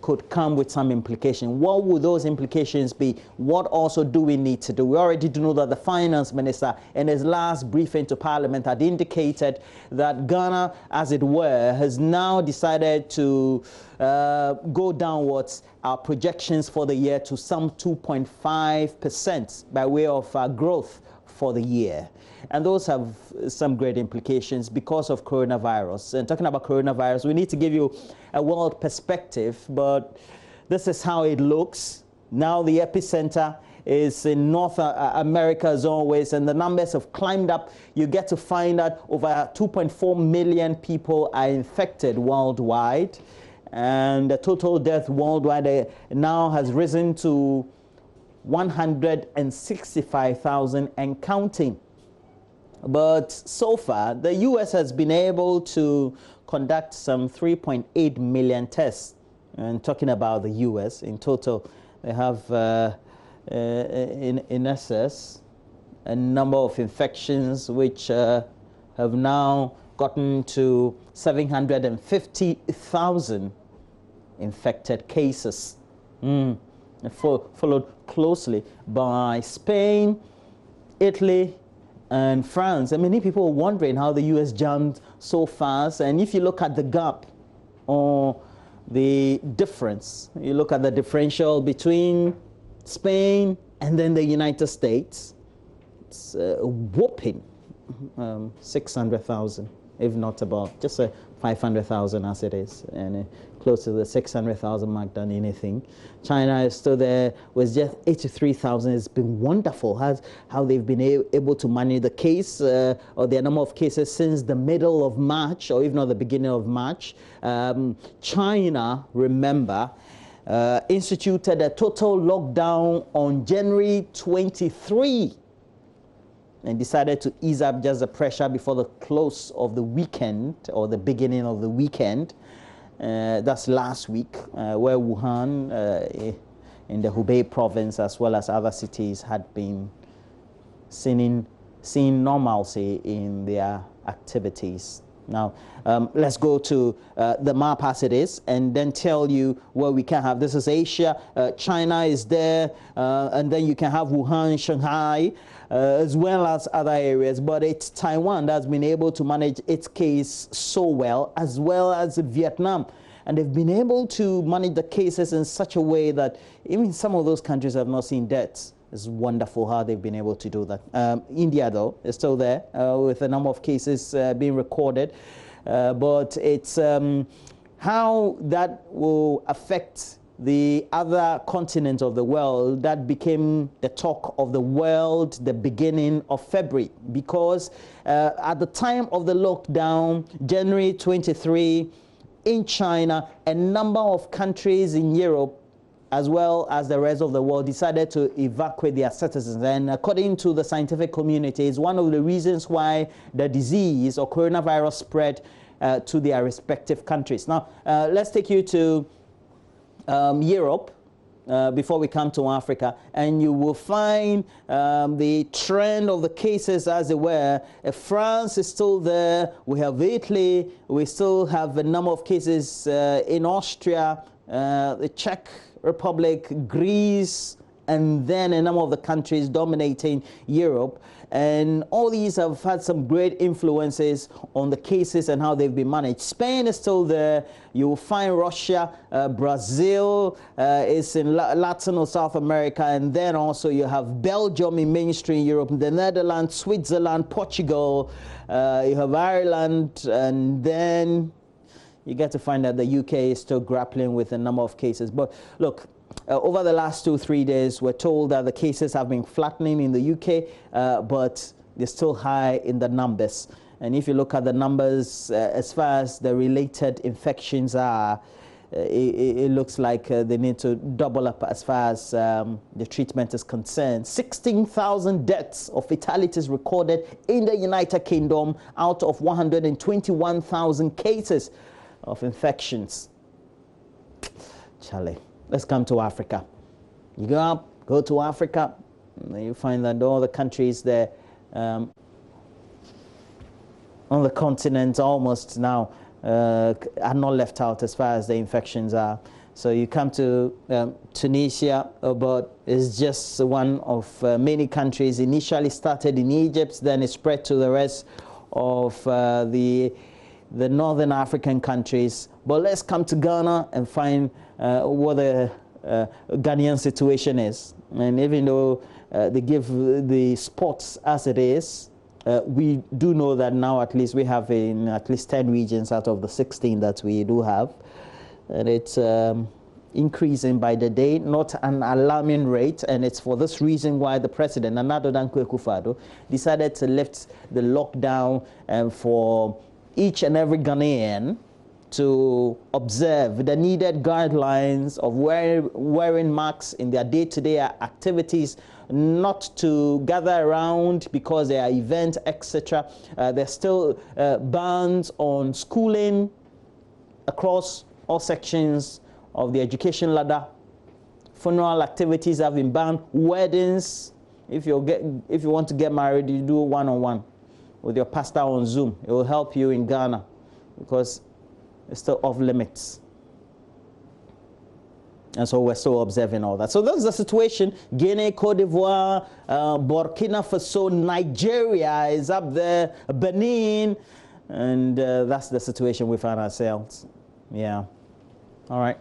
could come with some implication. What would those implications be? What also do we need to do? We already do know that the finance minister in his last briefing to Parliament had indicated that Ghana, as it were, has now decided to go downwards our projections for the year to some 2.5% by way of growth for the year. And those have some great implications because of coronavirus. And talking about coronavirus, we need to give you a world perspective, but this is how it looks. Now the epicenter is in North America as always, and the numbers have climbed up. You get to find out over 2.4 million people are infected worldwide, and the total death worldwide now has risen to 165,000 and counting. But so far, the U.S. has been able to conduct some 3.8 million tests. And talking about the U.S., in total, they have, in excess, a number of infections which have now gotten to 750,000 infected cases. Followed closely by Spain, Italy, and France. And many people are wondering how the U.S. jumped so fast. And if you look at the gap or the difference, you look at the differential between Spain and then the United States, it's a whopping 600,000, if not about just 500,000 as it is, and close to the 600,000 mark than anything. China is still there with just 83,000. It's been wonderful how they've been able to manage the case or the number of cases since the middle of March, or if not the beginning of March. China, remember, instituted a total lockdown on January 23 and decided to ease up just the pressure before the close of the weekend or the beginning of the weekend. That's last week, where Wuhan in the Hubei province, as well as other cities, had been seeing normalcy in their activities. Now, let's go to the map as it is and then tell you where we can have. This is Asia. China is there, and then you can have Wuhan, Shanghai, as well as other areas. But it's Taiwan that's been able to manage its case so well as Vietnam. And they've been able to manage the cases in such a way that even some of those countries have not seen deaths. It's wonderful how they've been able to do that. India, though, is still there with a number of cases being recorded. But it's how that will affect the other continent of the world that became the talk of the world the beginning of February. Because at the time of the lockdown, January 23, in China, a number of countries in Europe, as well as the rest of the world, decided to evacuate their citizens. And according to the scientific community, it's one of the reasons why the disease or coronavirus spread to their respective countries. Now, let's take you to Europe before we come to Africa, and you will find the trend of the cases as it were. France is still there. We have Italy. We still have a number of cases in Austria, the Czech Republic, Greece, and then a number of the countries dominating Europe. And all these have had some great influences on the cases and how they've been managed. Spain is still there. You will find Russia, Brazil is in Latin or South America, and then also you have Belgium in mainstream Europe, the Netherlands, Switzerland, Portugal, you have Ireland, and then you get to find that the UK is still grappling with a number of cases. But look, over the last 2-3 days, we're told that the cases have been flattening in the UK, but they're still high in the numbers. And if you look at the numbers as far as the related infections are, it looks like they need to double up as far as the treatment is concerned. 16,000 deaths of fatalities recorded in the United Kingdom out of 121,000 cases of infections. Charlie, let's come to Africa. You go to Africa, and you find that all the countries there on the continent almost now are not left out as far as the infections are. So you come to Tunisia, but it's just one of many countries. Initially started in Egypt, then it spread to the rest of the northern African countries. But let's come to Ghana and find what the Ghanaian situation is. And even though they give the spots as it is, we do know that now at least we have in at least 10 regions out of the 16 that we do have. And it's increasing by the day, not an alarming rate. And it's for this reason why the president, Nana Addo Dankwa Akufo-Addo, decided to lift the lockdown for each and every Ghanaian to observe the needed guidelines of wearing masks in their day-to-day activities, not to gather around because there are events, etc. There's still bans on schooling across all sections of the education ladder. Funeral activities have been banned. Weddings, if you want to get married, you do one-on-one with your pastor on Zoom. It will help you in Ghana because it's still off limits. And so we're still observing all that. So that's the situation. Guinea, Cote d'Ivoire, Burkina Faso, Nigeria is up there, Benin, and that's the situation we find ourselves. Yeah. All right.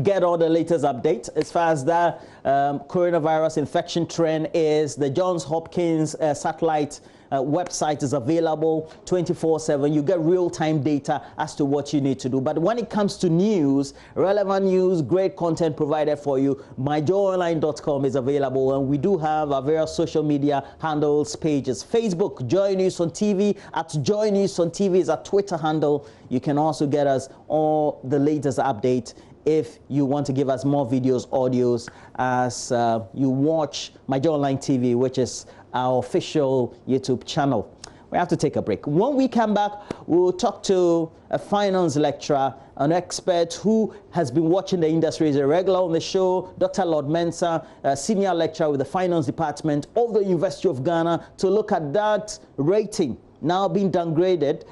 Get all the latest updates as far as the coronavirus infection trend is. The Johns Hopkins satellite website is available 24/7. You get real-time data as to what you need to do. But when it comes to news, relevant news, great content provided for you, myjoyonline.com is available. And we do have our various social media handles pages. Facebook, Joy News on TV, at Joy News on TV is our Twitter handle. You can also get us all the latest update if you want to give us more videos, audios, as you watch My Joy Online TV, which is our official YouTube channel. We have to take a break. When we come back, we'll talk to a finance lecturer, an expert who has been watching the industry, is a regular on the show, Dr. Lord Mensah, a senior lecturer with the finance department of the University of Ghana, to look at that rating now being downgraded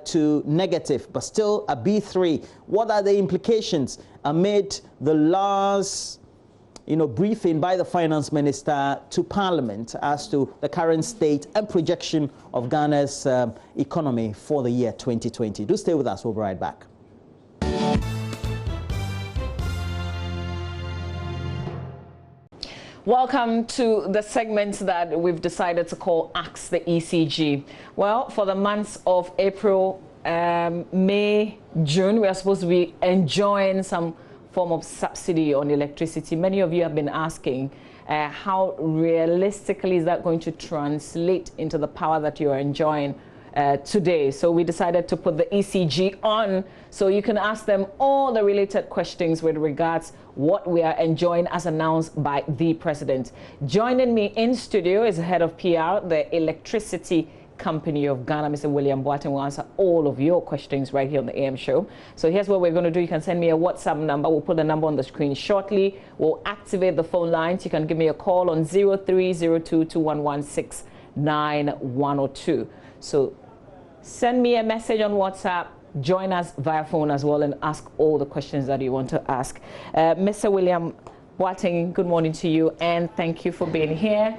to negative, but still a B3. What are the implications amid the last briefing by the finance minister to Parliament as to the current state and projection of Ghana's economy for the year 2020? Do stay with us. We'll be right back. Welcome to the segment that we've decided to call Ask the ECG. Well, for the months of April, May, June, we are supposed to be enjoying some form of subsidy on electricity. Many of you have been asking how realistically is that going to translate into the power that you are enjoying today. So we decided to put the ECG on so you can ask them all the related questions with regards what we are enjoying as announced by the president. Joining me in studio is the head of PR, the Electricity Company of Ghana, Mr. William Boateng, will answer all of your questions right here on the AM show. So here's what we're going to do. You can send me a WhatsApp number. We'll put the number on the screen shortly. We'll activate the phone lines. You can give me a call on 0302-211-6902. So send me a message on WhatsApp. Join us via phone as well and ask all the questions that you want to ask. Mr. William Boateng, good morning to you and thank you for being here.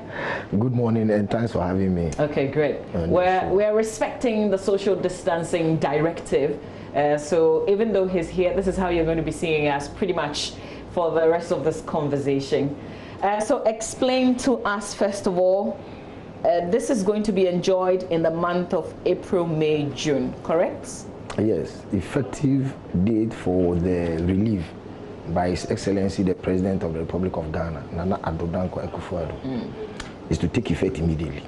Good morning and thanks for having me. Okay, great. We're respecting the social distancing directive. So even though he's here, this is how you're going to be seeing us pretty much for the rest of this conversation. So explain to us, first of all, this is going to be enjoyed in the month of April, May, June, correct? Yes, effective date for the relief by His Excellency the President of the Republic of Ghana, Nana Addo Dankwa Akufo-Addo, is to take effect immediately.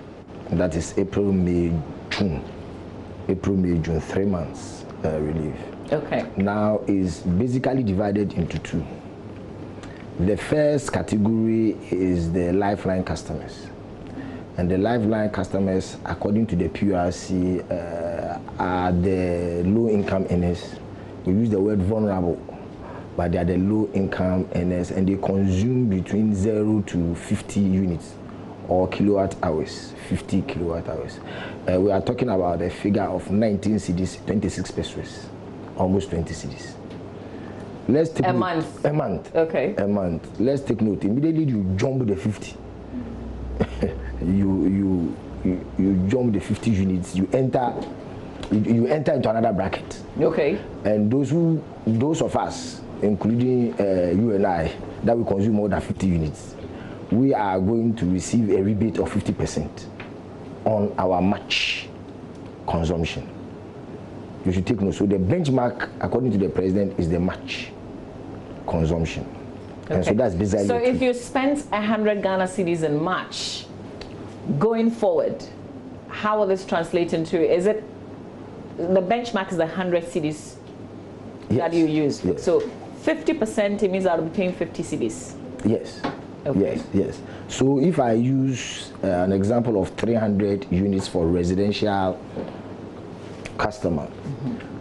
And that is April, May, June. April, May, June, 3 months relief. Okay. Now is basically divided into two. The first category is the lifeline customers. And the lifeline customers, according to the PRC, are the low-income earners. We use the word vulnerable, but they are the low-income earners, and they consume between 0 to 50 units or kilowatt hours, 50 kilowatt hours. We are talking about a figure of 19 cedis, 26 pesos, almost 20 cedis. Let's take a month. A month. Okay. A month. Let's take note. Immediately you jump the 50. you jump the 50 units. You enter into another bracket. Okay. And those of us, including you and I, that we consume more than 50 units, we are going to receive a rebate of 50% on our March consumption. You should take note. So the benchmark, according to the president, is the March consumption. Okay. And so that's basically. So if you spend 100 Ghana cedis in March, going forward, how will this translate into? Is it the benchmark is the 100 cedis that you use? Yes. So 50%, it means I'll be paying 50 cedis. Yes. Okay. Yes. Yes. So if I use an example of 300 units for residential customer,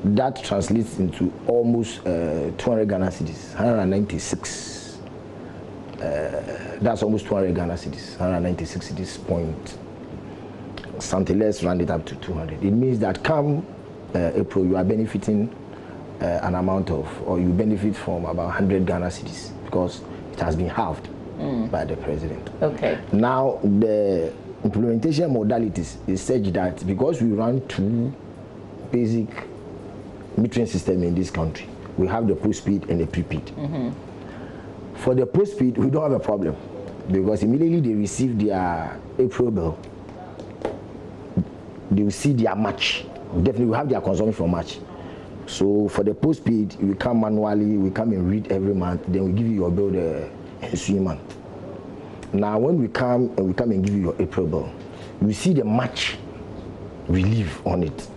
that translates into almost 200 Ghana cedis, 196. That's almost 200 Ghana cedis, 196 cedis point something. Let's round it up to 200. It means that come April, you are benefiting an amount of, or you benefit from about 100 Ghana cedis because it has been halved by the president. Okay. Now the implementation modalities is such that because we run two basic metering system in this country, we have the postpaid and the prepaid. For the postpaid, we don't have a problem because immediately they receive their April bill, they will see their March. Definitely, we have their consumption for March. So for the postpaid, we come manually, we come and read every month, then we give you your bill the ensuing month. Now, when we come and give you your April bill, you see the March relief on it,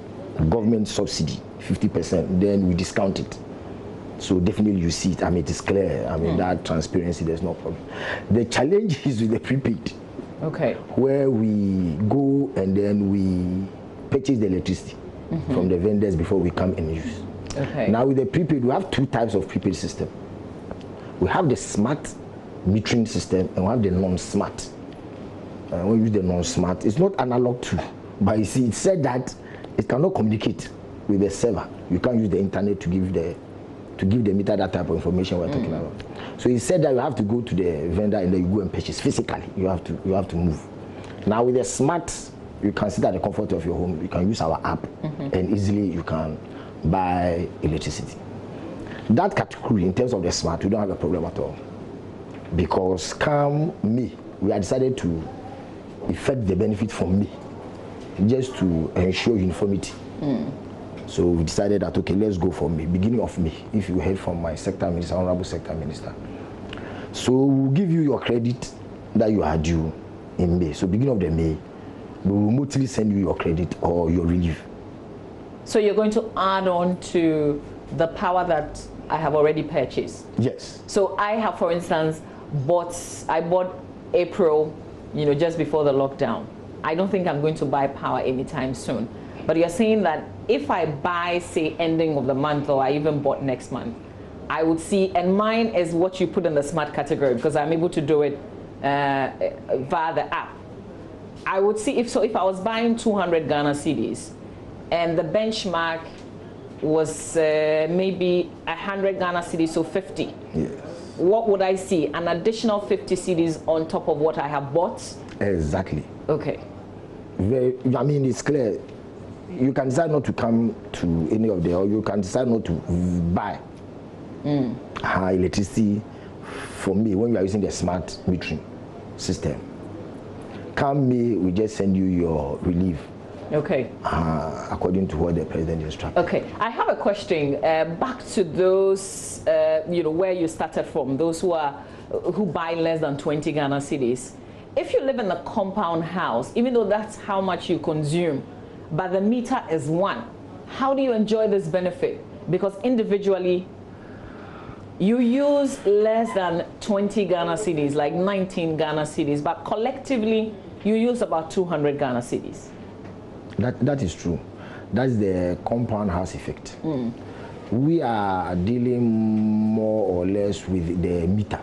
government subsidy, 50%, then we discount it. So definitely you see it. I mean, it is clear. I mean, that transparency, there's no problem. The challenge is with the prepaid. Okay. Where we go and then we purchase the electricity from the vendors before we come and use. Okay. Now with the prepaid, we have two types of prepaid system. We have the smart metering system and we have the non-smart. When we use the non-smart, it's not analog too, but you see, it said that it cannot communicate with the server. You can't use the internet to give the meter that type of information we're talking about. So he said that you have to go to the vendor and then you go and purchase physically. You have to move. Now with the smart, you can sit at the comfort of your home. You can use our app and easily you can buy electricity. That category, in terms of the smart, we don't have a problem at all. Because come May, we have decided to effect the benefit from May, just to ensure uniformity. So we decided that, okay, let's go for May, beginning of May, if you heard from my sector minister, honorable sector minister. So we'll give you your credit that you are due in May. So beginning of the May, we will remotely send you your credit or your relief. So you're going to add on to the power that I have already purchased? Yes. So I have, for instance, bought April, just before the lockdown. I don't think I'm going to buy power anytime soon. But you're saying that if I buy, say, ending of the month, or I even bought next month, I would see, and mine is what you put in the smart category because I'm able to do it via the app. I would see if I was buying 200 Ghana cedis and the benchmark was maybe 100 Ghana cedis, so 50. Yes. What would I see? An additional 50 cedis on top of what I have bought? Exactly. Okay. I mean, it's clear. You can decide not to come to any of the, or you can decide not to buy electricity. For me, when you are using the smart metering system, come May, we just send you your relief. Okay. According to what the president instructed. Okay. I have a question. Back to those, where you started from, those who buy less than 20 Ghana cedis. If you live in a compound house, even though that's how much you consume, but the meter is 1, how do you enjoy this benefit? Because individually, you use less than 20 Ghana cedis, like 19 Ghana cedis, but collectively, you use about 200 Ghana cedis. That is true. That's the compound house effect. We are dealing more or less with the meter.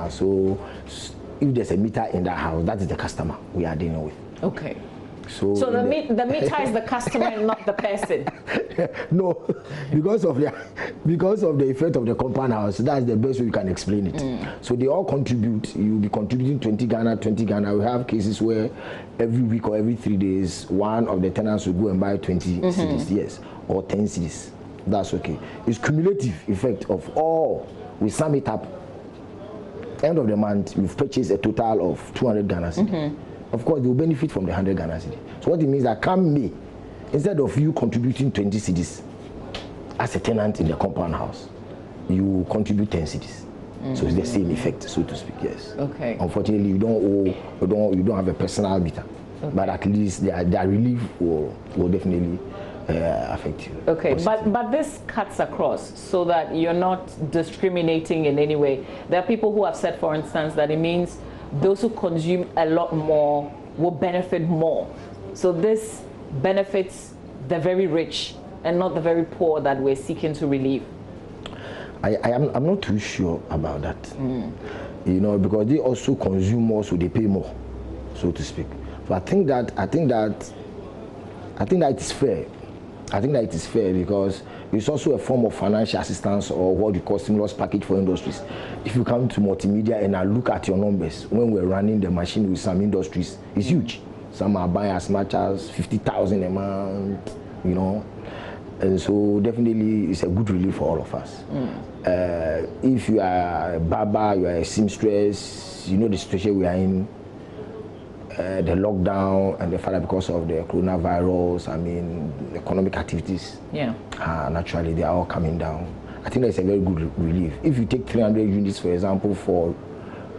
So if there's a meter in that house, that is the customer we are dealing with. Okay. So the meter is the customer and not the person. No, because of the effect of the compound house, that's the best way you can explain it. So they all contribute. You'll be contributing 20 Ghana. We have cases where every week or every 3 days, one of the tenants will go and buy 20 cedis, yes, or 10 cedis. That's okay. It's cumulative effect of all. We sum it up. End of the month, we've purchased a total of 200 Ghana cedis. Of course, they will benefit from the 100 Ghana cedis. So what it means that come May, instead of you contributing 20 cedis as a tenant in the compound house, you contribute 10 cedis. So it's the same effect, so to speak. Yes. Okay. Unfortunately, you don't have a personal meter, but at least their relief will definitely affect you. Okay, but this cuts across so that you're not discriminating in any way. There are people who have said, for instance, that it means those who consume a lot more will benefit more. So this benefits the very rich and not the very poor that we're seeking to relieve. I'm not too sure about that. You know, because they also consume more, so they pay more, so to speak. So I think that it's fair. I think that it is fair because it's also a form of financial assistance or what you call stimulus package for industries. If you come to multimedia and I look at your numbers, when we're running the machine with some industries, it's huge. Some are buying as much as 50,000 a month, you know. And so definitely it's a good relief for all of us. If you are a barber, you are a seamstress, you know the situation we are in, the lockdown and the fact that because of the coronavirus, I mean, economic activities, naturally they are all coming down. I think that's a very good relief. If you take 300 units, for example, for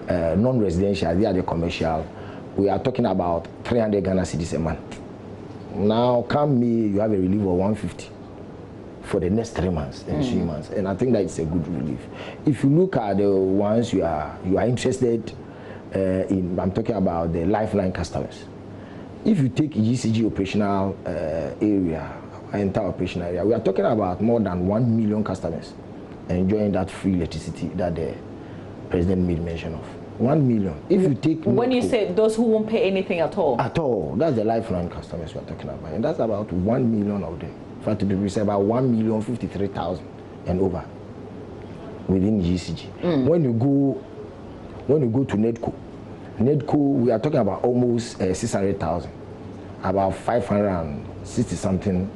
non-residential, they are the commercial, we are talking about 300 Ghana cedis a month. Now, come May, you have a relief of 150 for the next 3 months and 3 months, and I think that it's a good relief. If you look at the ones you are interested in, I'm talking about the lifeline customers. If you take GCG operational area, entire operational area, we are talking about more than 1 million customers enjoying that free electricity that the president made mention of. 1 million. If you take when you say those who won't pay anything at all, that's the lifeline customers we are talking about, and that's about 1 million of them. In fact, to be precise, about 1,053,000 and over within GCG. When you go to Nedco, we are talking about almost 600,000, about 560 something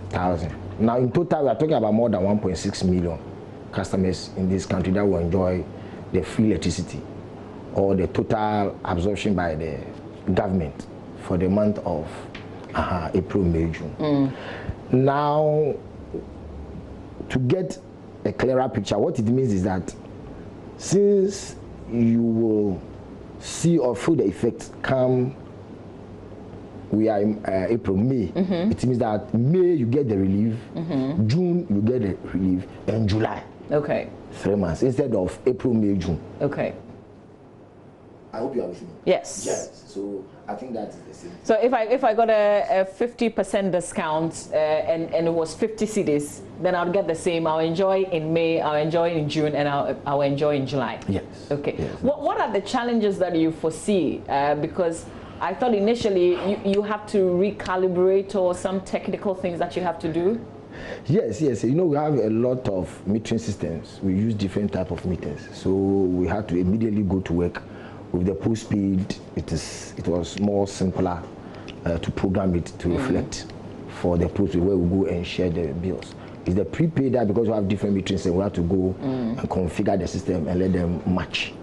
thousand. Now in total, we are talking about more than 1.6 million customers in this country that will enjoy the free electricity or the total absorption by the government for the month of April, May, June. Now, to get a clearer picture, what it means is that since you will see or feel the effects come, we are in April, May, it means that May you get the relief, June you get the relief, and July. Okay. 3 months instead of April, May, June. Okay. I hope you are with me. Yes. Yes. So I think that is the same. So if I got a 50% discount and it was 50 cedis, then I'll get the same. I'll enjoy in May, I'll enjoy in June, and I'll enjoy in July. Yes. Okay. Yes. What are the challenges that you foresee? Because I thought initially you have to recalibrate or some technical things that you have to do. Yes. You know, we have a lot of metering systems. We use different type of meters. So we had to immediately go to work. With the post-paid, it was more simpler to program it to reflect for the post where we go and share the bills. It's the prepaid that because we have different metering systems, we have to go and configure the system and let them match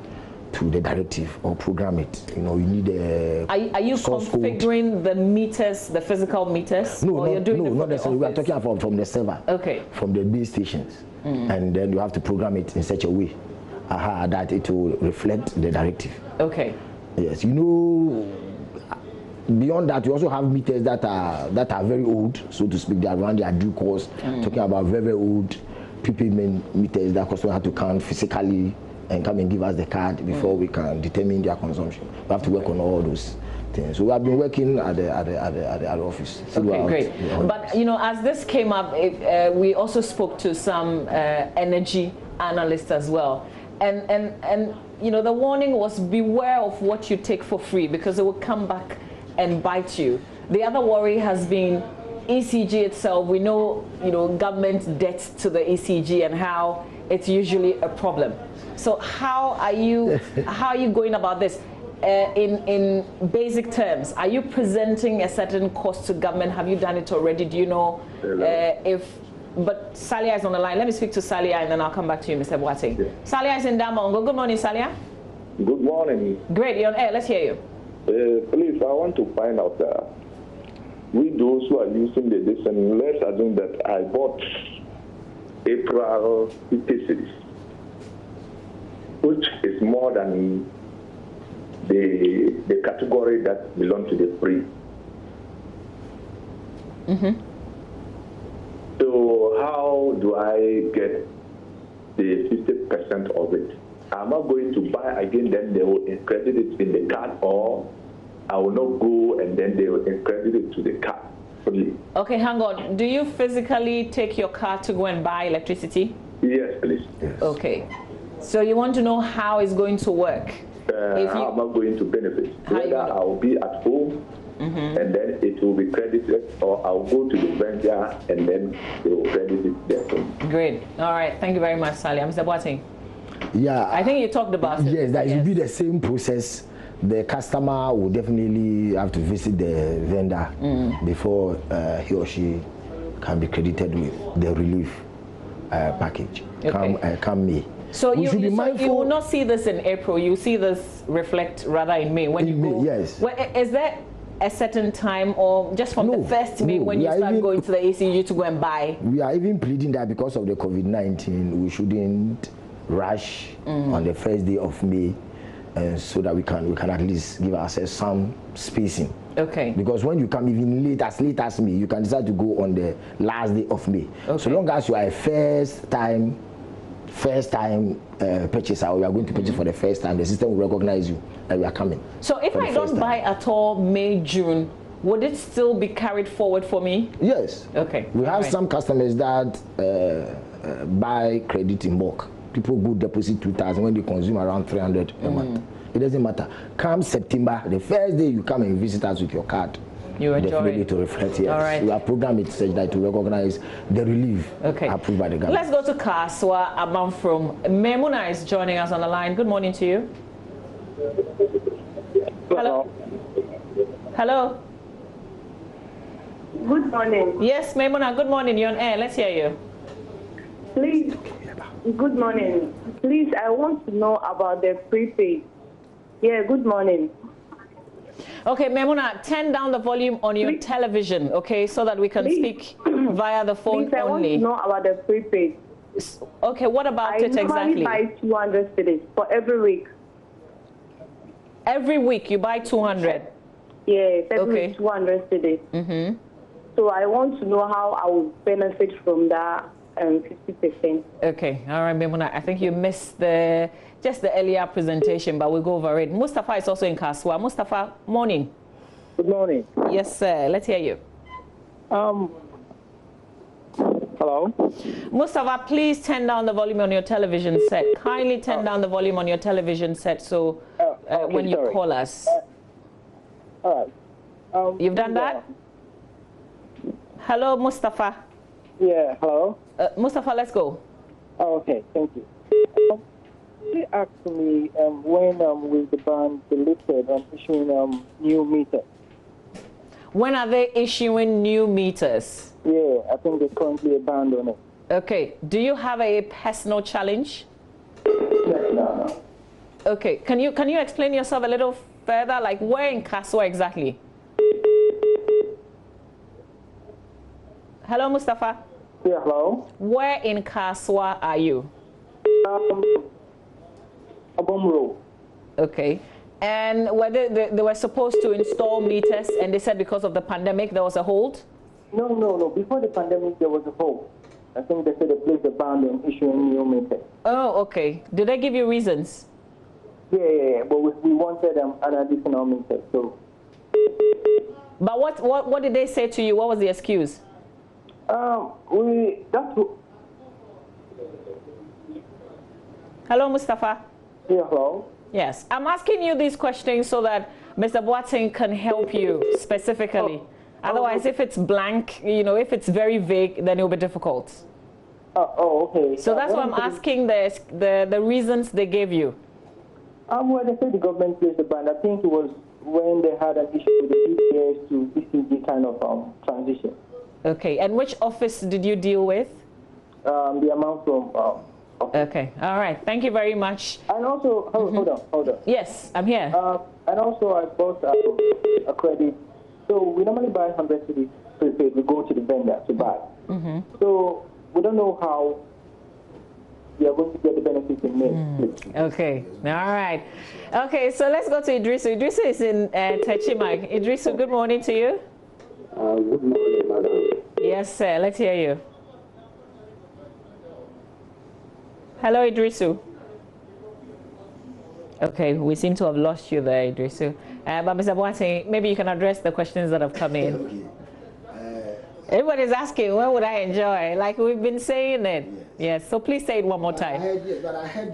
to the directive or program it. You know, you need a Are you configuring code. The meters, the physical meters? No, or you're doing not necessarily. We are talking about from the server, from the base stations, and then you have to program it in such a way that it will reflect the directive. Okay. Yes, you know, beyond that, we also have meters that are very old, so to speak. They are around their due course. Talking about very, very old prepayment meters that customer have to count physically and come and give us the card before we can determine their consumption. We have to work on all those things. So we have been working at the office. Okay, great. But you know, as this came up, we also spoke to some energy analysts as well, and you know, the warning was beware of what you take for free because it will come back and bite you. The other worry has been ECG itself. We know, you know, government debt to the ECG and how it's usually a problem. So how are you going about this? In basic terms, are you presenting a certain cost to government? Have you done it already? Do you know but Salia is on the line. Let me speak to Salia and then I'll come back to you, Mr. Boateng. Yeah. Salia is in Damongo. Good morning, Salia. Good morning. Great, you're on air. Let's hear you. Please, I want to find out we those who are using the system, let's assume that I bought April 56, which is more than the category that belongs to the free. So how do I get the 50% of it? Am I going to buy again, then they will credit it in the card, or I will not go and then they will credit it to the card fully? Okay, hang on. Do you physically take your card to go and buy electricity? Yes, please. Yes. Okay. So you want to know how it's going to work? How am I going to benefit? Whether I will be at home and then it will be credited, or I'll go to the vendor and then they will credit it there. Great. All right. Thank you very much, Salia. Mr. Boateng. Yeah. I think you talked about it. Yes, that will be the same process. The customer will definitely have to visit the vendor before he or she can be credited with the relief package. Come May. So you will not see this in April. You see this reflect rather in May when you go. May, yes. Well, is there a certain time, or just from the 1st May when you start going to the ECG to go and buy? We are even pleading that because of the COVID-19, we shouldn't rush on the first day of May, so that we can at least give ourselves some spacing. Okay. Because when you come even late as May, you can decide to go on the last day of May. Okay. So long as you are a first time purchaser, you are going to purchase for the first time, the system will recognize you that you are coming. So if I don't buy at all May, June, would it still be carried forward for me? Yes. Okay. We have some customers that buy credit in bulk. People go deposit 2,000 when they consume around 300 a month. It doesn't matter. Come September, the first day you come and visit us with your card, you enjoy definitely to reflect. Yes. All right. We have programmed it such that to recognize the relief approved by the government. Let's go to Kaswa Abam from Memuna is joining us on the line. Good morning to you. Hello. Hello. Good morning. Yes, Memuna, good morning. You're on air. Let's hear you. Please. Good morning. Please, I want to know about the prepaid. Yeah, good morning. Okay, Memuna, turn down the volume on your television, okay, so that we can speak via the phone Please, I want to know about the prepaid. Okay, what about it exactly? I normally buy 200 cedis for every week. Every week you buy 200? Yes, every week 200 cedis. So I want to know how I will benefit from that 50%. Okay, all right, Memuna. I think you missed just the earlier presentation, but we'll go over it. Mustafa is also in Kaswa. Mustafa, morning. Good morning. Yes, sir. Let's hear you. Hello? Mustafa, please turn down the volume on your television set. Kindly turn down the volume on your television set so when you call us. All right. You've done that? Hello, Mustafa. Yeah, hello? Mustafa, let's go. Oh, okay, thank you. They asked me when will the ban be lifted on issuing new meters? When are they issuing new meters? Yeah, I think there's currently a ban on it. Okay, do you have a personal challenge? No. Okay, can you explain yourself a little further? Like where in Kaswa exactly? Hello, Mustafa. Yeah, hello. Where in Kaswa are you? Abom Road. Okay. And whether they were supposed to install meters, and they said because of the pandemic there was a hold? No. Before the pandemic, there was a hold. I think they said they placed a ban on issuing new meters. Oh, okay. Did they give you reasons? Yeah. But we wanted an additional meter. So. But what did they say to you? What was the excuse? Hello, Mustafa. Yeah, hello. Yes, I'm asking you these questions so that Mr. Boateng can help you specifically. Otherwise, if it's blank, if it's very vague, then it will be difficult. Okay. So that's why I'm asking the reasons they gave you. Well, they said the government placed the ban. I think it was when they had an issue with the PPS to BCG kind of transition. Okay, and which office did you deal with? The amount from... Okay, all right. Thank you very much. And also, hold on. Yes, I'm here. And also, I bought a credit. So we normally buy 100 cedis prepaid. We go to the vendor to buy. So we don't know how we are going to get the benefits in May. Okay, all right. Okay, so let's go to Idrisu. Idrisu is in Techimag. Idrisu, good morning to you. Good morning, madam. Yes, sir. Let's hear you. Hello, Idrisu. Okay, we seem to have lost you there, Idrisu. But Mr. Boateng, maybe you can address the questions that have come in. Everybody's asking, what would I enjoy? Like we've been saying it. Yes, so please say it one more time. I heard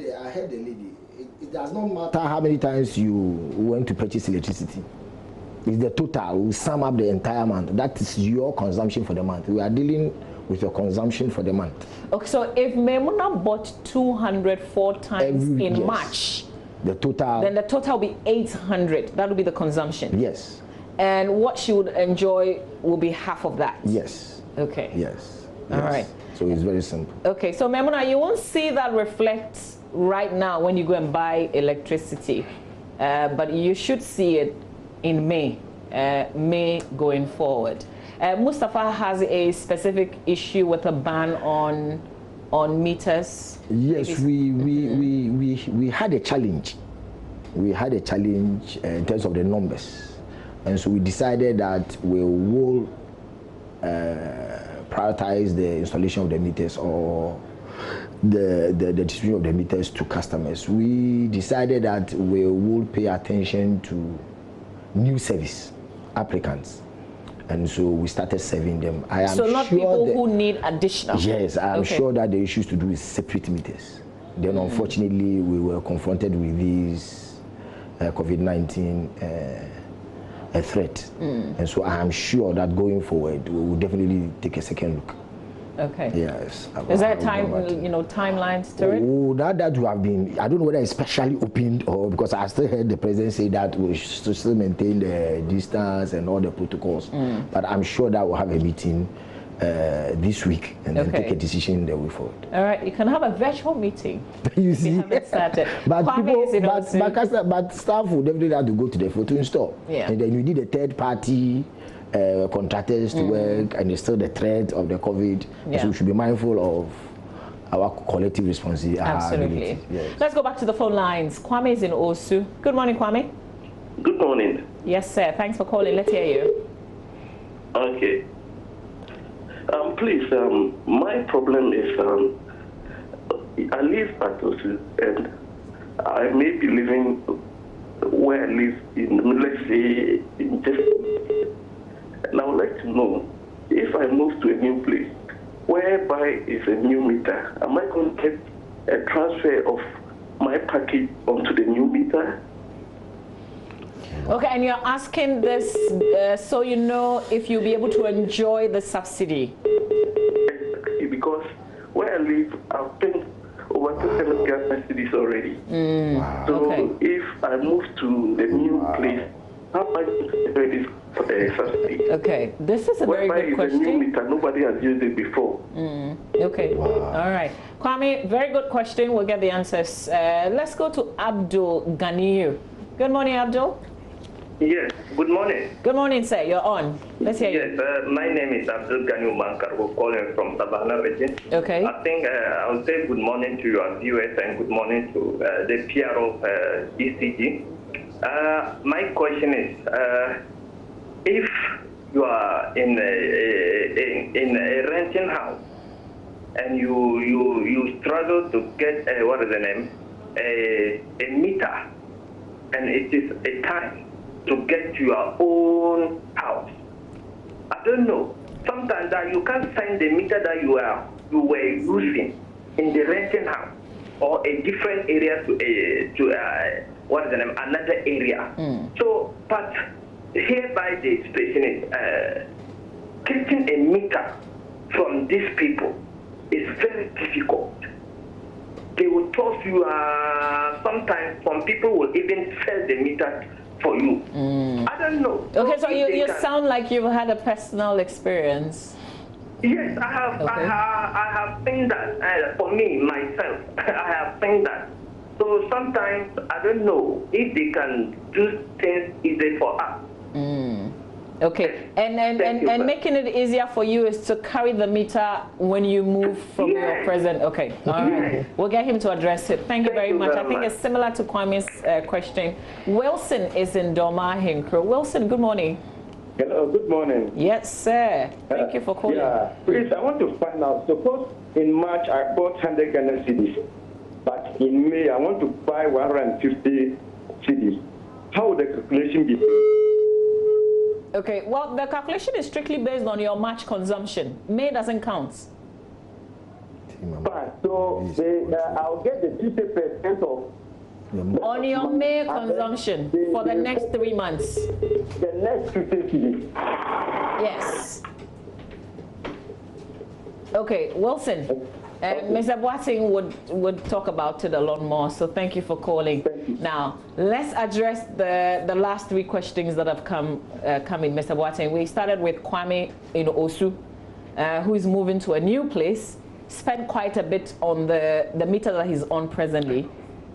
the lady. It does not matter how many times you went to purchase electricity. It's the total. We sum up the entire month. That is your consumption for the month. We are dealing with your consumption for the month. Okay, so if Memuna bought 204 times in March, the total, then the total will be 800. That will be the consumption. Yes. And what she would enjoy will be half of that. Yes. Okay. Yes. All right. So it's very simple. Okay, so Memuna, you won't see that reflect right now when you go and buy electricity, but you should see it in May going forward. Mustafa has a specific issue with a ban on meters. Yes, we had a challenge. We had a challenge in terms of the numbers, and so we decided that we will prioritize the installation of the meters or the distribution of the meters to customers. We decided that we will pay attention to new service applicants. And so we started serving them. I am so not sure people who need additional? Yes, I am sure that the issues to do with separate meters. Then unfortunately we were confronted with this COVID-19 threat. And so I am sure that going forward we will definitely take a second look. Okay. Yes. Is there a timelines to it? Oh, that we have been, I don't know whether it's specially opened or because I still heard the president say that we should still maintain the distance and all the protocols. But I'm sure that we'll have a meeting this week and then take a decision the way forward. All right, you can have a virtual meeting. You see, we haven't started. but staff will definitely have to go to the photo install. Yeah. And then you need a third party contractors to work, and it's still the threat of the COVID. So we should be mindful of our collective responsibility. Absolutely. Yes. Let's go back to the phone lines. Kwame is in Osu. Good morning, Kwame. Good morning. Yes, sir. Thanks for calling. Let's hear you. Okay. Please, my problem is I live at Osu, and I may be living where I live in, let's say, in just. And I would like to know, if I move to a new place, whereby is a new meter, am I going to get a transfer of my package onto the new meter? Okay, and you're asking this so you know if you'll be able to enjoy the subsidy? Because where I live, I've paid over 200 gas subsidies already. Wow. So if I move to the new place, how much is this subsidy? Okay, this is a very good question. A new meter, nobody has used it before. Okay, all right. Kwame, very good question. We'll get the answers. Let's go to Abdul Ganiyu. Good morning, Abdul. Yes, good morning. Good morning, sir. You're on. Let's hear you. Yes, my name is Abdul Ganiyu Mankar. We're calling from Savannah region. Okay. I think I'll say good morning to your viewers and good morning to the PR of ECG. My question is, if you are in a renting house and you struggle to get what is the name, a meter, and it is a time to get to your own house. I don't know. Sometimes that you can't find the meter that you were using in the renting house or a different area to what is the name, another area. So, but hereby the situation is getting a meter from these people is very difficult. They will toss you. Sometimes some people will even sell the meter for you. I don't know. Okay, so you sound like you've had a personal experience. Yes, I have. Okay. I have seen that. For me, myself, I have seen that. So sometimes I don't know if they can do things easy for us. Okay, and making it easier for you is to carry the meter when you move from your present. Okay, all right. We'll get him to address it. Thank you very much. I think it's similar to Kwame's question. Wilson is in Doma Hinkro. Wilson, good morning. Hello, good morning. Yes, sir. Thank you for calling. Yeah, please, I want to find out. Suppose in March I bought 100 Ghana cedis, but in May I want to buy 150 cedis. How would the calculation be? Okay, well, the calculation is strictly based on your March consumption. May doesn't count. Fine. So I'll get the 50% of... On your May consumption for the next 3 months. The next 50 days. Yes. Okay, Wilson. Mr. Boateng would talk about it a lot more, so thank you for calling. Now, let's address the last 3 questions that have come in, Mr. Boateng. We started with Kwame in Osu, who is moving to a new place, spent quite a bit on the meter that he's on presently.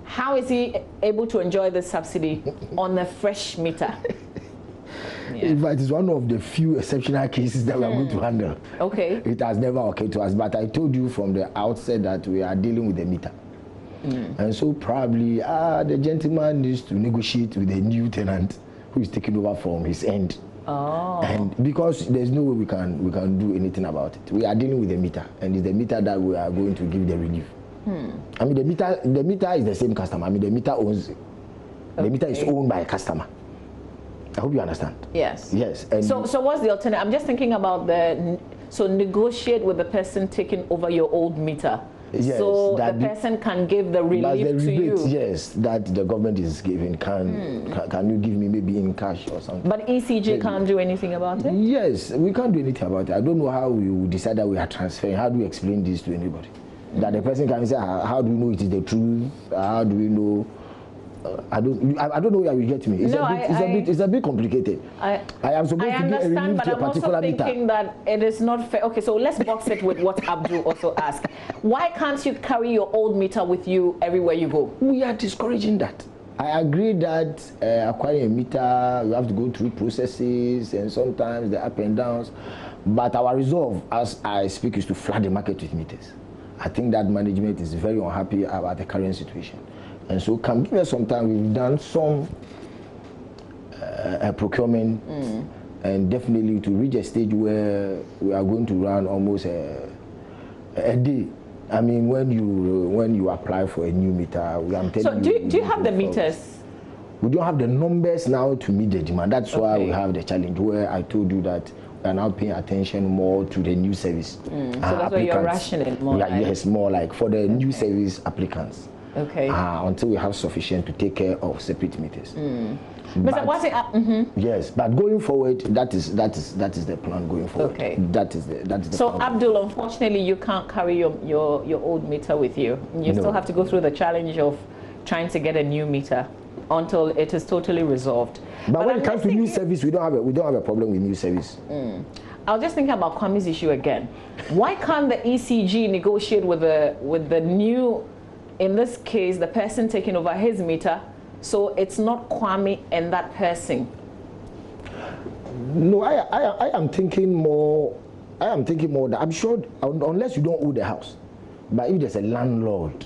How is he able to enjoy the subsidy on the fresh meter? In fact, it's one of the few exceptional cases that we are going to handle. Okay. It has never occurred to us, but I told you from the outset that we are dealing with the meter. And so probably the gentleman needs to negotiate with the new tenant who is taking over from his end. And because there's no way we can do anything about it. We are dealing with the meter, and it's the meter that we are going to give the relief. I mean, the meter is the same customer. I mean, the meter owns it. The meter is owned by a customer. I hope you understand. Yes. Yes. And so what's the alternative? I'm just thinking about negotiate with the person taking over your old meter. Yes, so the person can give the relief the rebate, to you. Yes, that the government is giving. Can you give me maybe in cash or something? But ECG can't do anything about it? Yes, we can't do anything about it. I don't know how we will decide that we are transferring. How do we explain this to anybody? That the person can say, how do we know it is the truth? How do we know? I don't know where you get me. It's a bit complicated. I am supposed to give a relief to a particular meter. I'm also thinking that it is not fair. Okay, so let's box it with what Abdul also asked. Why can't you carry your old meter with you everywhere you go? We are discouraging that. I agree that acquiring a meter, you have to go through processes and sometimes the up and downs. But our resolve, as I speak, is to flood the market with meters. I think that management is very unhappy about the current situation. And so can give us some time. We've done some procurement and definitely to reach a stage where we are going to run almost a day. I mean, when you apply for a new meter, I'm telling you. So do you have the meters? We don't have the numbers now to meet the demand. That's why we have the challenge where I told you that we are now paying attention more to the new service. So that's why you're rationing more. Yes, more like for the new service applicants. Okay. Until we have sufficient to take care of separate meters. Mr. Boateng, yes, but going forward, that is the plan going forward. Okay. That is the so plan. Abdul, unfortunately, you can't carry your old meter with you. You still have to go through the challenge of trying to get a new meter until it is totally resolved. But when it comes to new service, we don't have a problem with new service. I was just thinking about Kwame's issue again. Why can't the ECG negotiate with the new, in this case, the person taking over his meter, so it's not Kwame and that person? No, I am thinking more. that I'm sure, unless you don't own the house, but if there's a landlord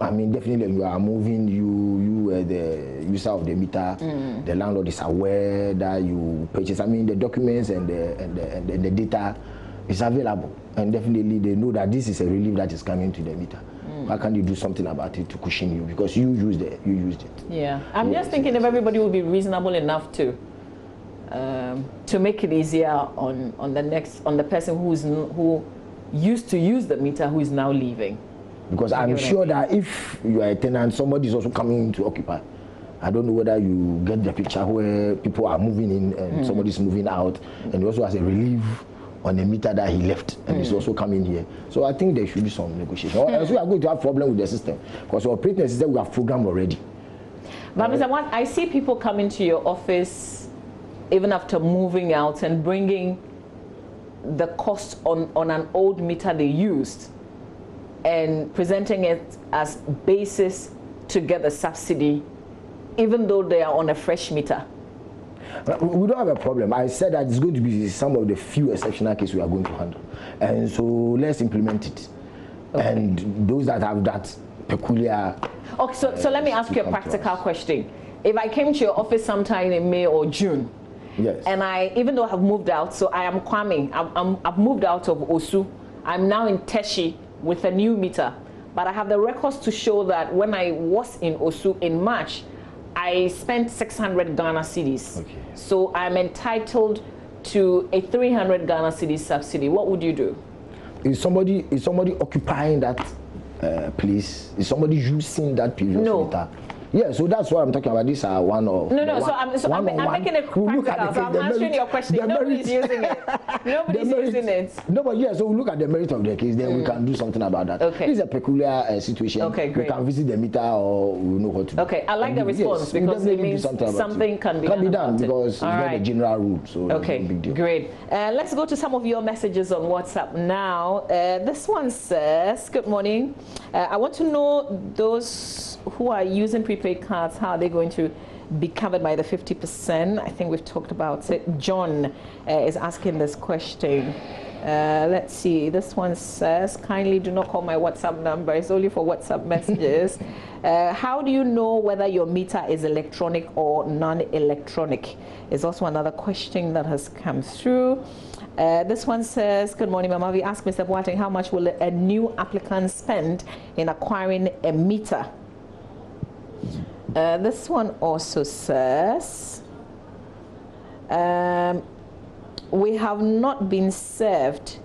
I mean, definitely you are moving, you the user of the meter, the landlord is aware that you purchase. I mean, the documents and the data is available, and definitely they know that this is a relief that is coming to the meter. Why can't you do something about it to cushion you? Because you used it. Yeah, I'm just thinking if everybody would be reasonable enough to make it easier on the person who used to use the meter who is now leaving. Because I'm sure that if you are a tenant, somebody is also coming to occupy. I don't know whether you get the picture where people are moving in and somebody is moving out, and he also has a relief on the meter that he left, and he's also coming here. So I think there should be some negotiation. Or else we are going to have problem with the system, because our operating system we have programmed already. But Mr. Watt, I see people coming to your office even after moving out and bringing the cost on an old meter they used and presenting it as basis to get the subsidy, even though they are on a fresh meter. We don't have a problem. I said that it's going to be some of the few exceptional cases we are going to handle. And so let's implement it. Okay. And those that have that peculiar... Okay, so let me ask you a practical question. If I came to your office sometime in May or June, yes, and even though I have moved out, so I am Kwame, I've moved out of Osu, I'm now in Teshi with a new meter, but I have the records to show that when I was in Osu in March, I spent 600 Ghana cedis. Okay. So I'm entitled to a 300 Ghana cedis subsidy. What would you do? Is somebody occupying that place? Is somebody using that previous meter? Yeah, so that's what I'm talking about. These are one of... No, so I'm making it practical, so I'm answering your question. Nobody's using it. Nobody's using it. No, but yeah, so we look at the merit of the case, then we can do something about that. Okay. This is a peculiar situation. Okay, great. We can visit the meter or we know what to do. Okay, I like the response because it means something can be done because it's not a general rule, so okay, no big deal. Great. Let's go to some of your messages on WhatsApp now. This one says, good morning. I want to know those who are using prepaid cards, how are they going to be covered by the 50%? I think we've talked about it. John is asking this question. Let's see. This one says, kindly do not call my WhatsApp number. It's only for WhatsApp messages. How do you know whether your meter is electronic or non-electronic? Is also another question that has come through. This one says, good morning, Mama. We asked Mr. Boateng, how much will a new applicant spend in acquiring a meter? This one also says, we have not been served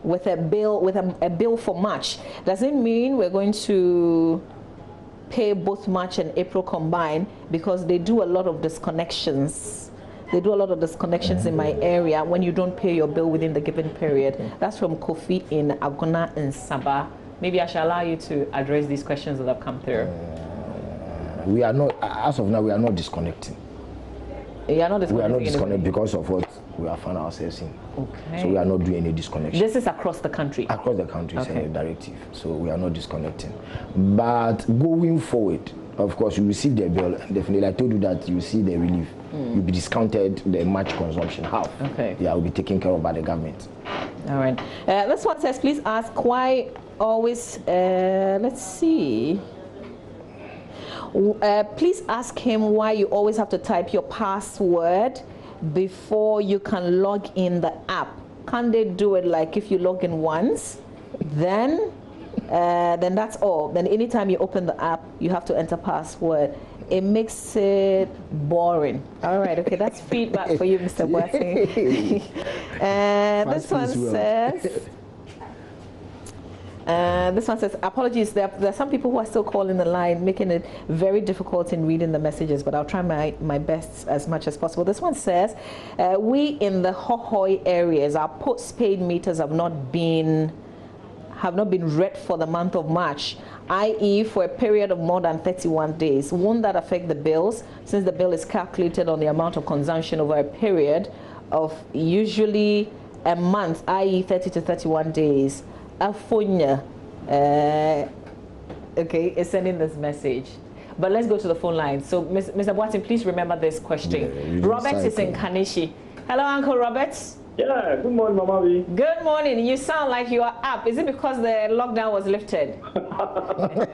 with a bill for March. Does it mean we're going to pay both March and April combined? Because they do a lot of disconnections. They do a lot of disconnections in my area when you don't pay your bill within the given period. That's from Kofi in Agona and Sabah. Maybe I shall allow you to address these questions that have come through. We are not, as of now, we are not disconnecting. You are not disconnecting? We are not disconnecting because of what we have found ourselves in. Okay. So we are not doing any disconnection. This is across the country? Across the country, okay. It's a directive. So we are not disconnecting. But going forward, of course, you receive the bill. Definitely, I told you that you see the relief. You'll be discounted the March consumption half. Okay. Yeah, will be taken care of by the government. All right. This one says, please ask why always, let's see. Please ask him why you always have to type your password before you can log in the app. Can't they do it like if you log in once, then that's all. Then anytime you open the app, you have to enter password. It makes it boring. All right, okay, that's feedback for you, Mr. Boateng. This one says, apologies, there are some people who are still calling the line, making it very difficult in reading the messages, but I'll try my best as much as possible. This one says, we in the Hohoi areas, our postpaid meters have not been read for the month of March, i.e. for a period of more than 31 days. Won't that affect the bills, since the bill is calculated on the amount of consumption over a period of usually a month, i.e. 30 to 31 days? Afonya, okay, is sending this message. But let's go to the phone line. So, Mr. Boateng, please remember this question. Yeah, Robert is in Kanishi. Hello, Uncle Robert. Yeah, good morning, Mama V. Good morning. You sound like you are up. Is it because the lockdown was lifted? Mama,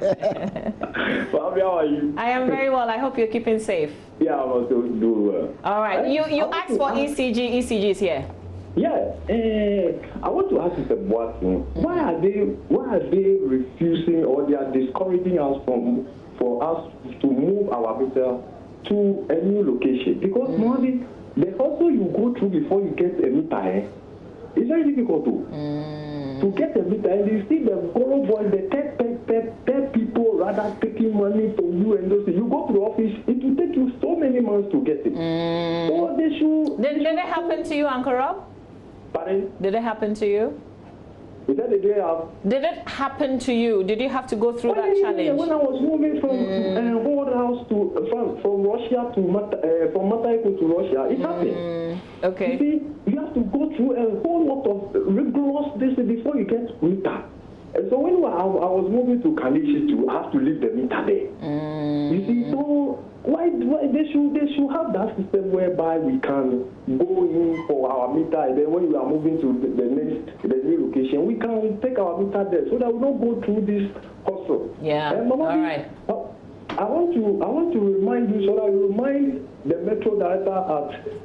how are you? I am very well. I hope you're keeping safe. Yeah, I'm also doing well. All right. You asked for ECG. ECG is here. Yeah, I want to ask you one thing. Why are they refusing or they are discouraging us for us to move our meter to a new location? Because normally the hustle you go through before you get a meter, it's very difficult to get a meter. And you see the Goro boys, the tech people rather taking money from you and those things. You go to the office, it will take you so many months to get it. So they should. Did it happen to you, Uncle Rob? Pardon? Did it happen to you? Is that the day of? Did it happen to you? Did you have to go through that challenge? Yeah, when I was moving from Hoard House to from Russia to from Mataiku to Russia, it happened. Okay. You see, you have to go through a whole lot of rigorous this before you get meter. And so when I was moving to Kanishi to have to leave the meter there. You see, so why they should have that system whereby we can go in for our meter, and then when we are moving to the new location, we can take our meter there so that we don't go through this hustle. Yeah. Mama, all right. I want to remind you, so that you remind the metro director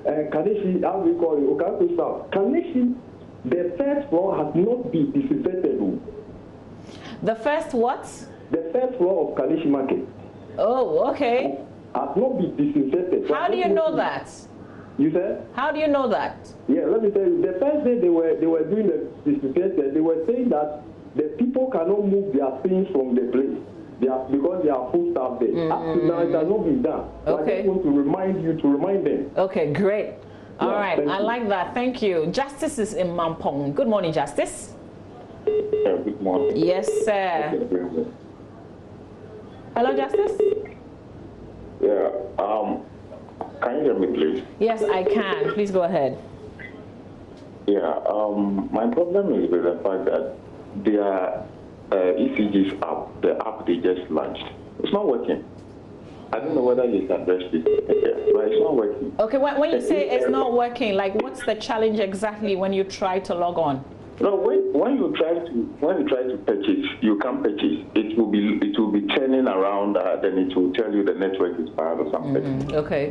at Kanishi, how we call it, Okaku South. Kanishi, the first floor has not been disinfected. The first what? The first floor of Kanishi Market. Oh, okay. Has not been disinfected. How do you know that? You said? How do you know that? Yeah, let me tell you. The first day they were doing the disinfected, they were saying that the people cannot move their things from the place. Because they are full staff there. Up to now, it has not been done. So Okay. I just want to remind them. Okay, great. All right, I you. like that. Thank you. Justice is in Mampong. Good morning, Justice. Yeah, good morning. Yes, sir. Hello, Justice. Yeah, can you hear me, please? Yes, I can. Please go ahead. Yeah, my problem is with the fact that their ECG's app, the app they just launched, it's not working. I don't know whether you can address it, but it's not working. Okay, when you say it's not working, like what's the challenge exactly when you try to log on? No, when you try to purchase, you can't purchase. It will be turning around. Then it will tell you the network is bad or something. Okay.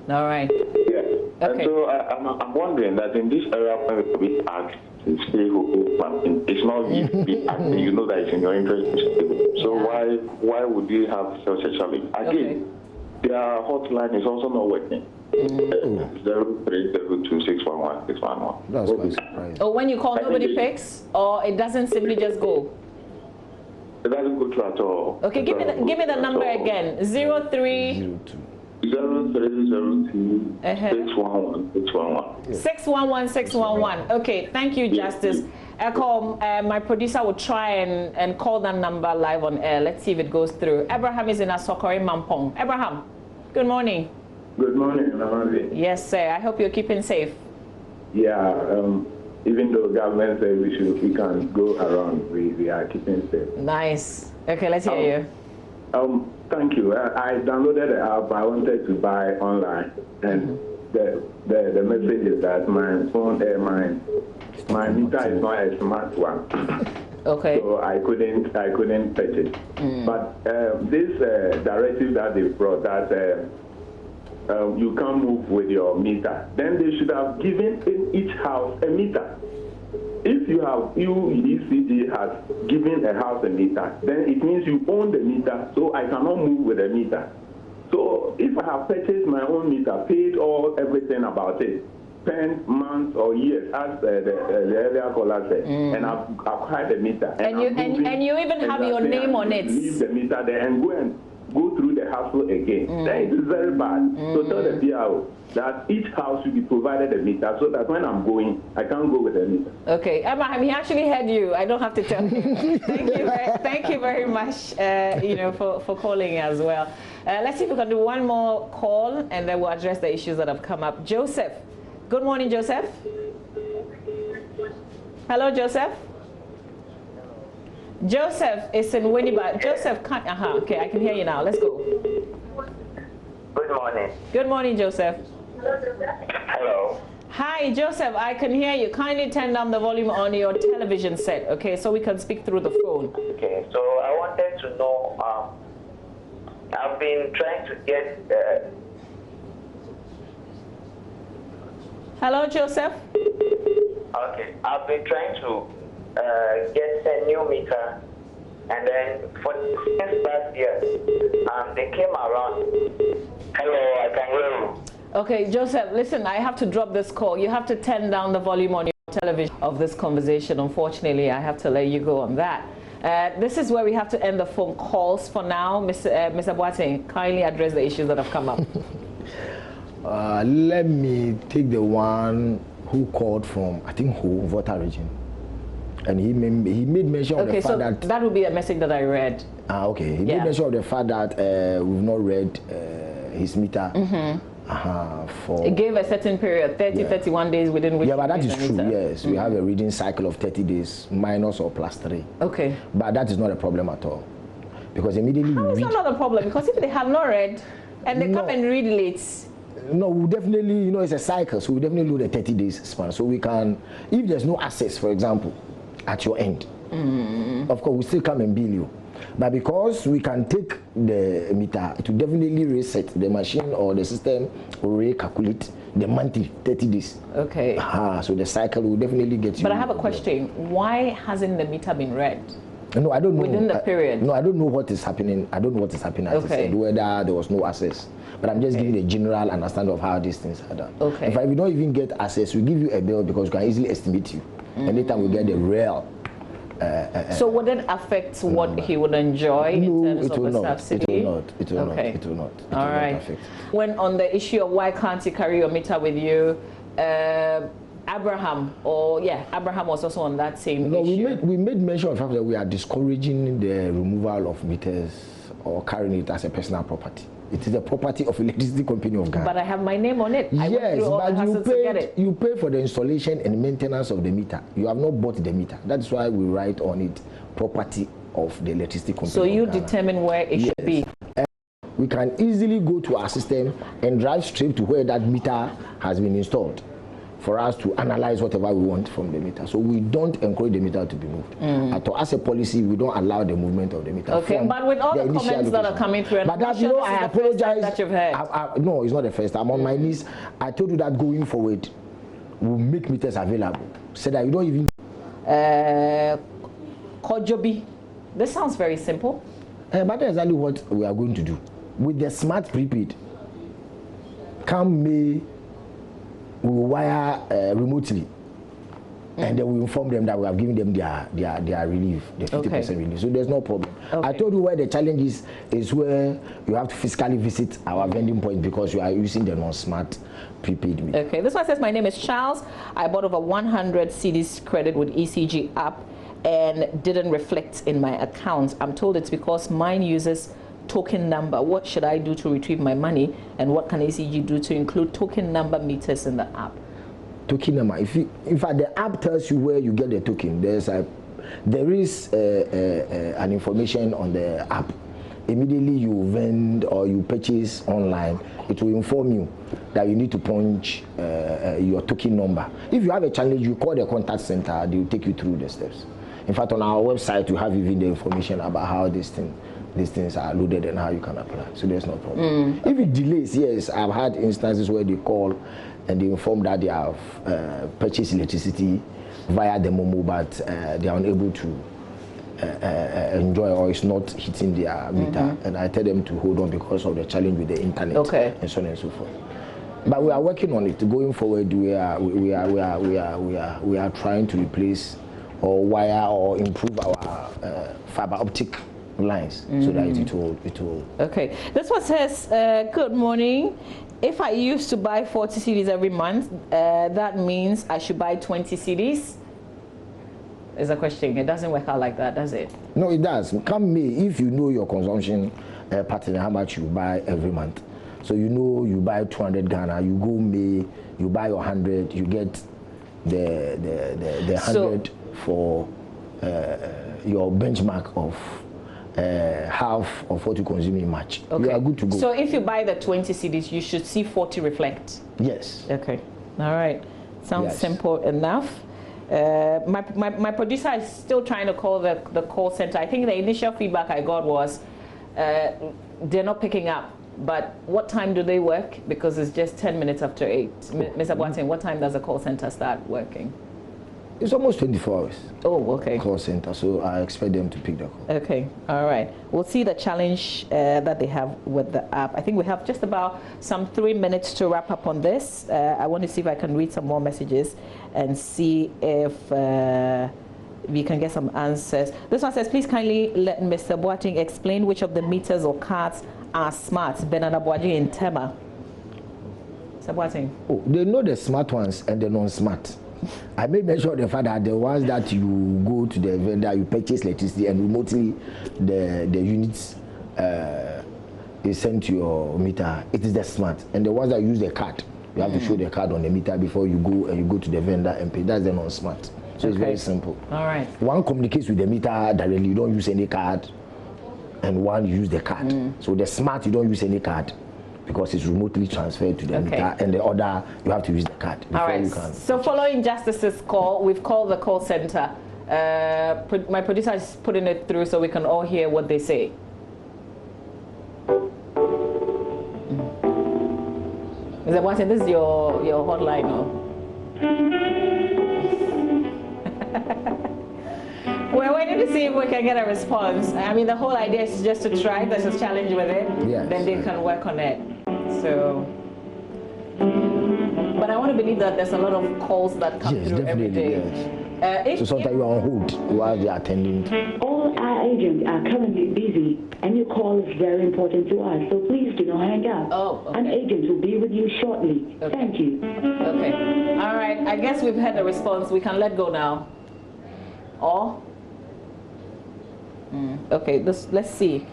All right. Yeah. And so I'm wondering that in this area where we ask to stay home, it's not you be asking. You know that it's in your interest to stay. So why would you have such a challenge? Again, their hotline is also not working. 0302611611. That's quite surprising. Oh, when you call, nobody picks, or it doesn't simply just go. It doesn't go through at all. Okay, give me the number again. 03. 0302 611 611. Okay, thank you, Justice. My producer will try and call that number live on air. Let's see if it goes through. Abraham is in Asokore Mampong. Abraham, good morning. Good morning, Namazi. Yes, sir. I hope you're keeping safe. Yeah, even though government says we can go around, we are keeping safe. Nice. Okay, let's hear you. Thank you. I downloaded the app. I wanted to buy online, and the message is that my phone, my meter is not a smart one. Okay. So I couldn't purchase. But this directive that they brought, that you can't move with your meter, then they should have given in each house a meter. If ECG has given a house a meter, then it means you own the meter, so I cannot move with a meter. So if I have purchased my own meter, paid everything about it, spent months or years, as the earlier caller said, and I've acquired the meter. And you even have your name on it. Leave the meter there and go through the hassle again. Then it is very bad. So tell the PRO that each house should be provided a meter so that when I'm going, I can't go with a meter. Okay, Abraham, he actually heard you. I don't have to tell him. Thank you very much, for calling as well. Let's see if we can do one more call, and then we'll address the issues that have come up. Joseph. Good morning, Joseph. Hello, Joseph. Joseph is in Winneba. Joseph, okay, I can hear you now. Let's go. Good morning. Good morning, Joseph. Hello. Hi, Joseph, I can hear you. Kindly turn down the volume on your television set, okay, so we can speak through the phone. Okay, so I wanted to know, I've been trying to get... Hello, Joseph? Okay, I've been trying to get a new meter, and then for since last year, they came around. Hello, I can hear you. Okay, Joseph, listen, I have to drop this call. You have to turn down the volume on your television of this conversation. Unfortunately, I have to let you go on that. This is where we have to end the phone calls for now. Mr. Boateng, kindly address the issues that have come up. Let me take the one who called from, I think, Volta region. And he made mention of the fact that... that would be a message that I read. Okay. He made mention of the fact that we've not read his meter. It gave a certain period, 31 days within which... Yeah, but that is true, yes. We have a reading cycle of 30 days, minus or plus 3. Okay. But that is not a problem at all. Because immediately How is that not a problem? Because if they have not read, and they come and read late... No, we definitely, you know, it's a cycle, so we definitely do the 30 days span. So we can, if there's no access, for example, at your end, of course, we still come and bill you. But because we can take the meter, it will definitely reset the machine or the system will recalculate the monthly 30 days. Okay. So the cycle will definitely get you. But I have a question. Why hasn't the meter been read? No, I don't know. Within the period? No, I don't know what is happening. I don't know what is happening at the end, whether there was no access. But I'm just giving a general understanding of how these things are done. Okay. In fact, if you don't even get access, we give you a bill because we can easily estimate you. Anytime we get the real. So would it affect what he would enjoy in terms of the subsidy? It will not. It will not. It will not. It will not affect. When on the issue of why can't you carry your meter with you, Abraham was also on that same issue. We made mention of the fact that we are discouraging the removal of meters or carrying it as a personal property. It is the property of Electricity Company of Ghana. But I have my name on it. Yes, but you pay for the installation and maintenance of the meter. You have not bought the meter. That's why we write on it property of the Electricity Company So you determine where it should be. We can easily go to our system and drive straight to where that meter has been installed for us to analyze whatever we want from the meter. So we don't encourage the meter to be moved. As a policy, we don't allow the movement of the meter. Okay, but with all the comments that are coming through, but that, you know, I apologize. That you've heard. No, it's not the first time. I'm on my knees. I told you that going forward, we'll make meters available. So that you don't even... Kojobi. This sounds very simple. But that's exactly what we are going to do. With the smart prepaid, come May, we will wire remotely, and then we inform them that we have given them their relief, the 50% relief. So there's no problem. I told you where the challenge is where you have to physically visit our vending point because you are using the non-smart prepaid meter. Okay, this one says, my name is Charles. I bought over 100 CDs credit with ECG app and didn't reflect in my account. I'm told it's because mine uses token number. What should I do to retrieve my money, and what can ACG do to include token number meters in the app? Token number. In fact, the app tells you where you get the token. There is an information on the app. Immediately you vend or you purchase online, it will inform you that you need to punch your token number. If you have a challenge, you call the contact center. They will take you through the steps. In fact, on our website, you have even the information about how these things are loaded and how you can apply. So there's no problem. If it delays, yes, I've had instances where they call and they inform that they have purchased electricity via the Momo, but they are unable to enjoy or it's not hitting their meter. And I tell them to hold on because of the challenge with the internet and so on and so forth. But we are working on it. Going forward, we are trying to replace or wire or improve our fiber optic lines so that it will. Okay, this one says, good morning. If I used to buy 40 CDs every month, that means I should buy 20 CDs? Is a question. It doesn't work out like that, does it? No, it does. Come May, if you know your consumption pattern, how much you buy every month. So you know you buy 200 Ghana, you go May, you buy your 100, you get the 100 for your benchmark of half of what you consume in March. You are good to go. So if you buy the 20 CDs, you should see 40 reflect? Yes. Okay. All right. Sounds simple enough. My producer is still trying to call the call center. I think the initial feedback I got was they're not picking up. But what time do they work? Because it's just 10 minutes after 8. Mr. Boateng, what time does the call center start working? It's almost 24 hours. Oh, okay. Call center, so I expect them to pick the call. Okay, all right. We'll see the challenge that they have with the app. I think we have just about some 3 minutes to wrap up on this. I want to see if I can read some more messages and see if we can get some answers. This one says, please kindly let Mr. Boateng explain which of the meters or cards are smart. Bernard Abuaji in Tema. Mr. Boateng. Oh, they know the smart ones and the non-smart. I made mention of the fact that the ones that you go to the vendor, you purchase electricity and remotely the units is sent to your meter. It is the smart. And the ones that use the card, you have to show the card on the meter before you go and you go to the vendor and pay. That's the non-smart. So it's very simple. All right. One communicates with the meter directly. You don't use any card, and one you use the card. So the smart, you don't use any card, because it's remotely transferred to the meter, and the other you have to use the card before you can. So following Justice's call, we've called the call center. My producer is putting it through so we can all hear what they say. Mr. Boateng, this is your hotline, no? We're waiting to see if we can get a response. I mean, the whole idea is just to try. There's a challenge with it. Yes. Then they can work on it. So, but I want to believe that there's a lot of calls that come through every day. So sometimes you are on hold while they are attending. All our agents are currently busy, and your call is very important to us. So please do not hang up. An agent will be with you shortly. Thank you. Okay. All right. I guess we've had a response. We can let go now. Or? Okay. Let's see.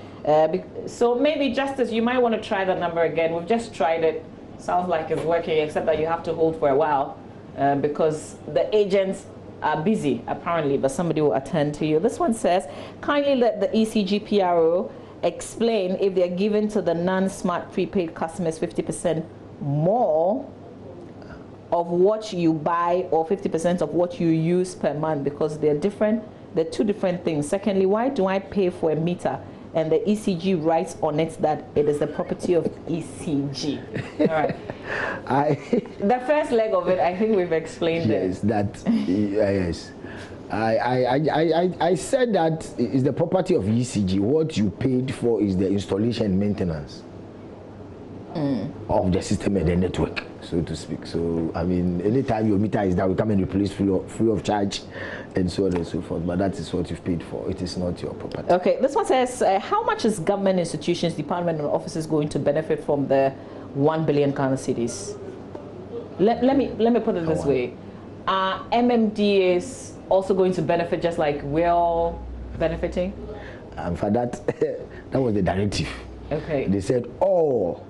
So maybe, Justice, you might want to try the number again. We've just tried it. Sounds like it's working, except that you have to hold for a while because the agents are busy, apparently, but somebody will attend to you. This one says, kindly let the ECG PRO explain if they're given to the non-smart prepaid customers 50% more of what you buy or 50% of what you use per month, because they're different. They're two different things. Secondly, why do I pay for a meter and the ECG writes on it that it is the property of ECG? All right. The first leg of it, I think we've explained it. Yes. I said that it's the property of ECG. What you paid for is the installation and maintenance of the system and the network, so to speak. So, I mean, anytime your meter is down, we come and replace free of charge, and so on and so forth. But that is what you've paid for. It is not your property. Okay, this one says, how much is government institutions, department, and offices going to benefit from the 1 billion Ghana cedis? Let me put it this way: are MMDAs also going to benefit just like we're all benefiting? For that, that was the directive. Okay. They said all.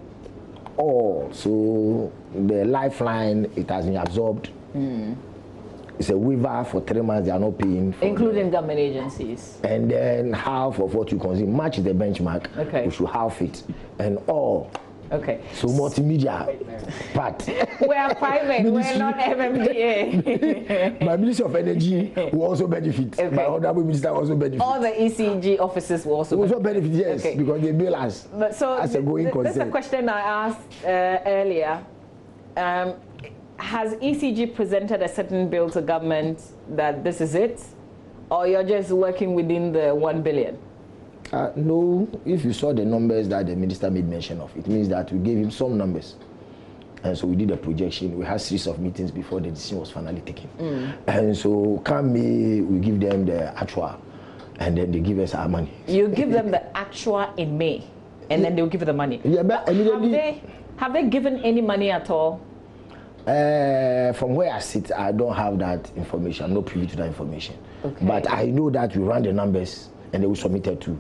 So the lifeline, it has been absorbed. It's a waiver for 3 months. They are not paying, including government agencies. And then half of what you consume matches the benchmark. Okay. We should half it, and all. Okay. So multimedia part. We are private. We're not MMDA. My Ministry of Energy will also benefit. Okay. My Honorable Minister will also benefit. All the ECG offices will also benefit. Yes, okay. Because they bill us as a going concern. That's a question I asked earlier. Has ECG presented a certain bill to government that this is it, or you're just working within the 1 billion? No, if you saw the numbers that the minister made mention of, it means that we gave him some numbers. And so we did a projection. We had a series of meetings before the decision was finally taken. And so come May, we give them the actual, and then they give us our money. You give them the actual in May, and then they'll give you the money. Yeah, but have they given any money at all? From where I sit, I don't have that information. I'm not privy to that information. Okay. But I know that we ran the numbers and they will submit it to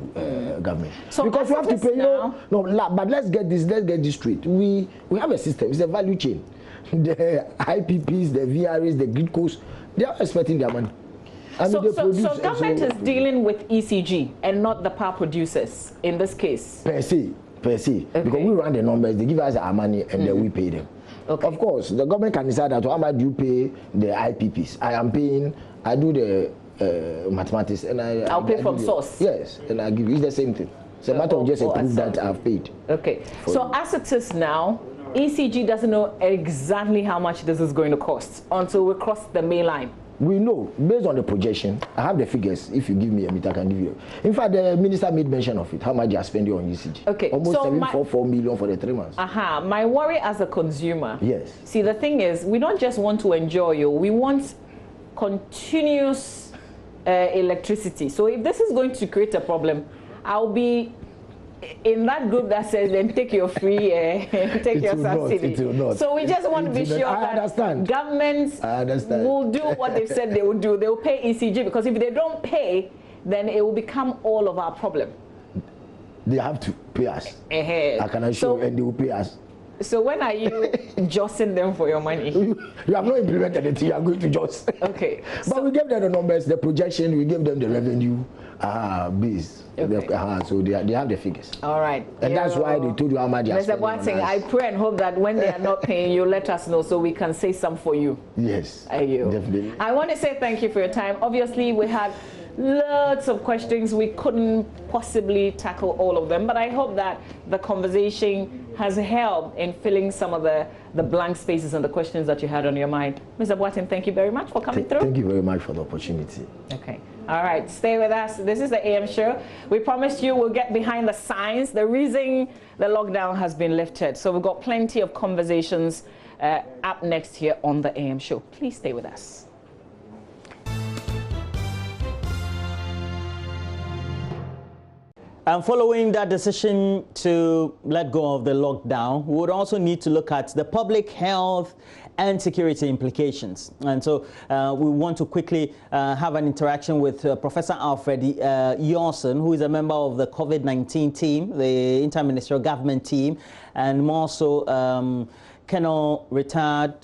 government. So because we have to pay, but let's get this straight. We have a system. It's a value chain. The IPPs, the VRAs, the grid codes, they are expecting their money. So government is dealing with ECG and not the power producers in this case? Per se. Okay. Because we run the numbers, they give us our money and then we pay them. Okay. Of course, the government can decide that how much do you pay the IPPs. I am paying, I do the mathematics, and I'll pay from source. Yes, and I give you the same thing. It's a matter of just a proof that I've paid. Okay. So as it is now, ECG doesn't know exactly how much this is going to cost until we cross the main line. We know, based on the projection, I have the figures. If you give me a meter, I can give you. In fact, the minister made mention of it, how much they are spending on ECG. Okay. Almost 744 million for the 3 months. My worry as a consumer. Yes. See, the thing is, we don't just want to enjoy you, we want continuous electricity. So if this is going to create a problem, I'll be in that group that says then take your free take your subsidy. So we just want to be sure that governments will do what they've said they will do. They will pay ECG, because if they don't pay, then it will become all of our problem. They have to pay us. I can assure you, and they will pay us. So when are you jostling them for your money? You have not implemented it. You are going to just. Okay. But we gave them the numbers, the projection. We gave them the revenue base. Okay. So they have the figures. All right. And that's why they told you how much they are spending. One thing, I pray and hope that when they are not paying you, let us know so we can say some for you. Yes. Definitely. I want to say thank you for your time. Obviously, we had lots of questions. We couldn't possibly tackle all of them, but I hope that the conversation has helped in filling some of the blank spaces and the questions that you had on your mind. Mr. Boateng, thank you very much for coming through. Thank you very much for the opportunity. Okay. All right, stay with us. This is the AM show. We promised you we'll get behind the science, the reason the lockdown has been lifted. So we've got plenty of conversations up next here on the AM show. Please stay with us. And following that decision to let go of the lockdown, we would also need to look at the public health and security implications. And so we want to quickly have an interaction with Professor Alfred Yorson, who is a member of the COVID-19 team, the interministerial government team, and more so Colonel retired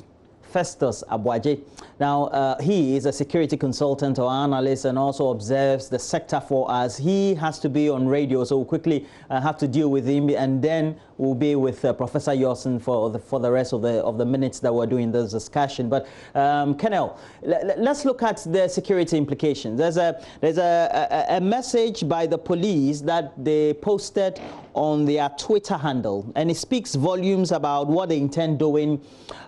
Festus Abwaje. Now, he is a security consultant or analyst and also observes the sector for us. He has to be on radio, so we'll quickly have to deal with him, and then we'll be with Professor Yorson for the rest of the minutes that we're doing this discussion. But Colonel, let's look at the security implications. There's a message by the police that they posted on their Twitter handle, and it speaks volumes about what they intend doing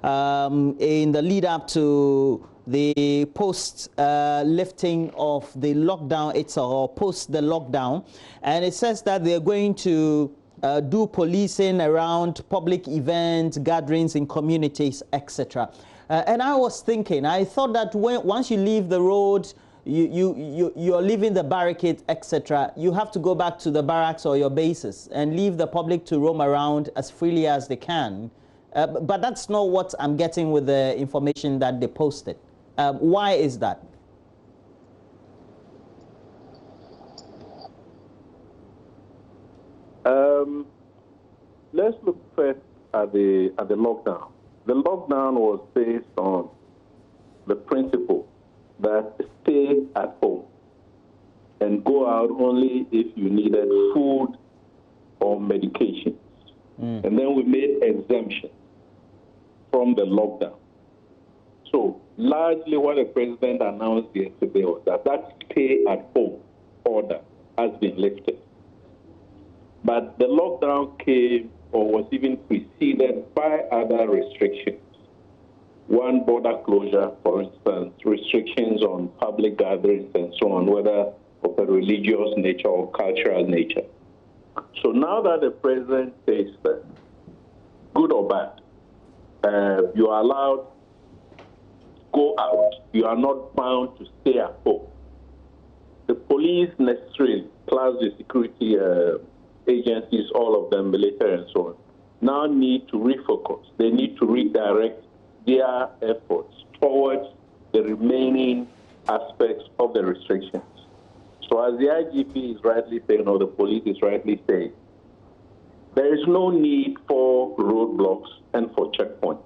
in the lead up to the post lifting of the lockdown itself, or post the lockdown. And it says that they're going to do policing around public events, gatherings in communities, etc. And I was thinking, I thought that once you leave the road, you're leaving the barricade, etc., you have to go back to the barracks or your bases and leave the public to roam around as freely as they can. But that's not what I'm getting with the information that they posted. Why is that? Let's look first at the lockdown. The lockdown was based on the principle that stay at home and go out only if you needed food or medications. And then we made exemptions from the lockdown. So largely what the president announced yesterday was that stay at home order has been lifted. But the lockdown came or was even preceded by other restrictions. One, border closure, for instance, restrictions on public gatherings and so on, whether of a religious nature or cultural nature. So now that the president says that, good or bad, you are allowed to go out, you are not bound to stay at home. The police necessarily, plus the security agencies, all of them, military and so on, now need to refocus. They need to redirect their efforts towards the remaining aspects of the restrictions. So as the IGP is rightly saying, or the police is rightly saying, there is no need for roadblocks and for checkpoints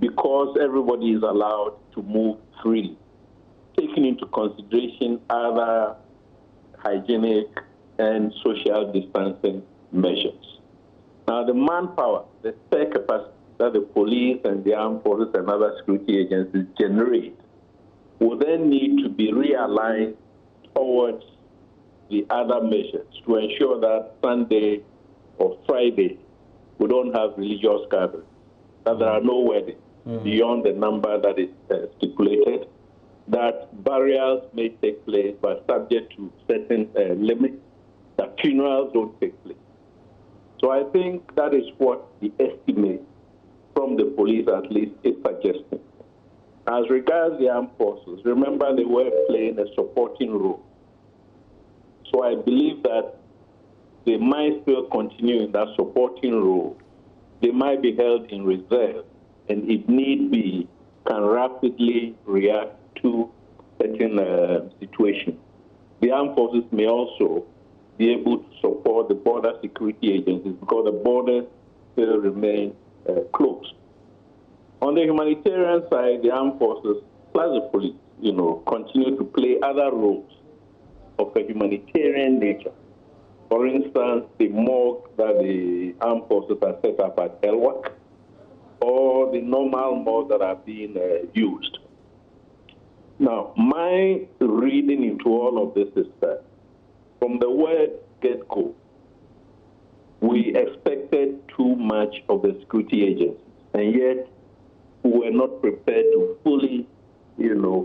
because everybody is allowed to move freely, taking into consideration other hygienic and social distancing measures. Now, the manpower, the spare capacity that the police and the armed forces and other security agencies generate will then need to be realigned towards the other measures to ensure that Sunday or Friday we don't have religious gatherings, that there are no weddings beyond the number that is stipulated, that burials may take place but subject to certain limits, that funerals don't take place. So I think that is what the estimate from the police at least is suggesting. As regards the armed forces, remember they were playing a supporting role. So I believe that they might still continue in that supporting role. They might be held in reserve and if need be, can rapidly react to certain situations. The armed forces may also be able to support the border security agencies because the borders still remain closed. On the humanitarian side, the armed forces plus the police, continue to play other roles of a humanitarian nature. For instance, the morgue that the armed forces have set up at Elwak, or the normal morgues that are being used. Now, my reading into all of this is that from the word get-go, we expected too much of the security agencies, and yet we were not prepared to fully,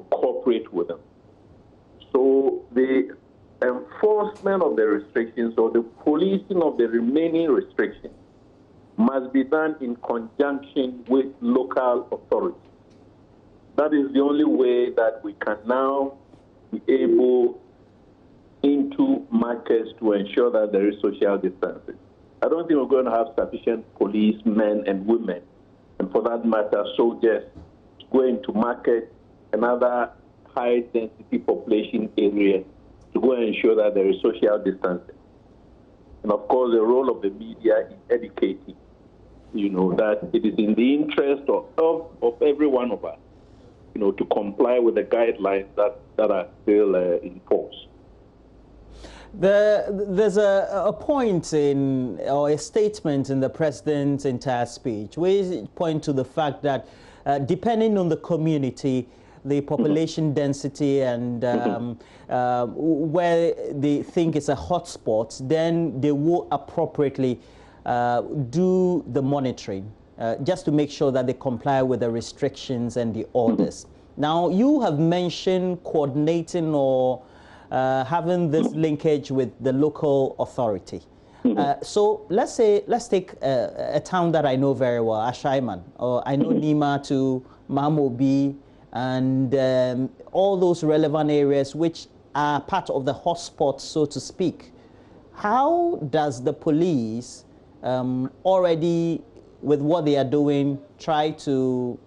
cooperate with them. So the enforcement of the restrictions or the policing of the remaining restrictions must be done in conjunction with local authorities. That is the only way that we can now be able into markets to ensure that there is social distancing. I don't think we're going to have sufficient policemen and women, and for that matter, soldiers, to go into markets and other high-density population areas to go and ensure that there is social distancing. And of course, the role of the media is educating, that it is in the interest of every one of us, to comply with the guidelines that are still in force. There's a point or a statement in the president's entire speech where he points to the fact that depending on the community, the population density and where they think it's a hotspot, then they will appropriately do the monitoring just to make sure that they comply with the restrictions and the orders. Now, you have mentioned coordinating or having this linkage with the local authority. So let's take a town that I know very well, Ashaiman, or I know Nima to Mamobi, and all those relevant areas which are part of the hotspot, so to speak. How does the police already, with what they are doing, try to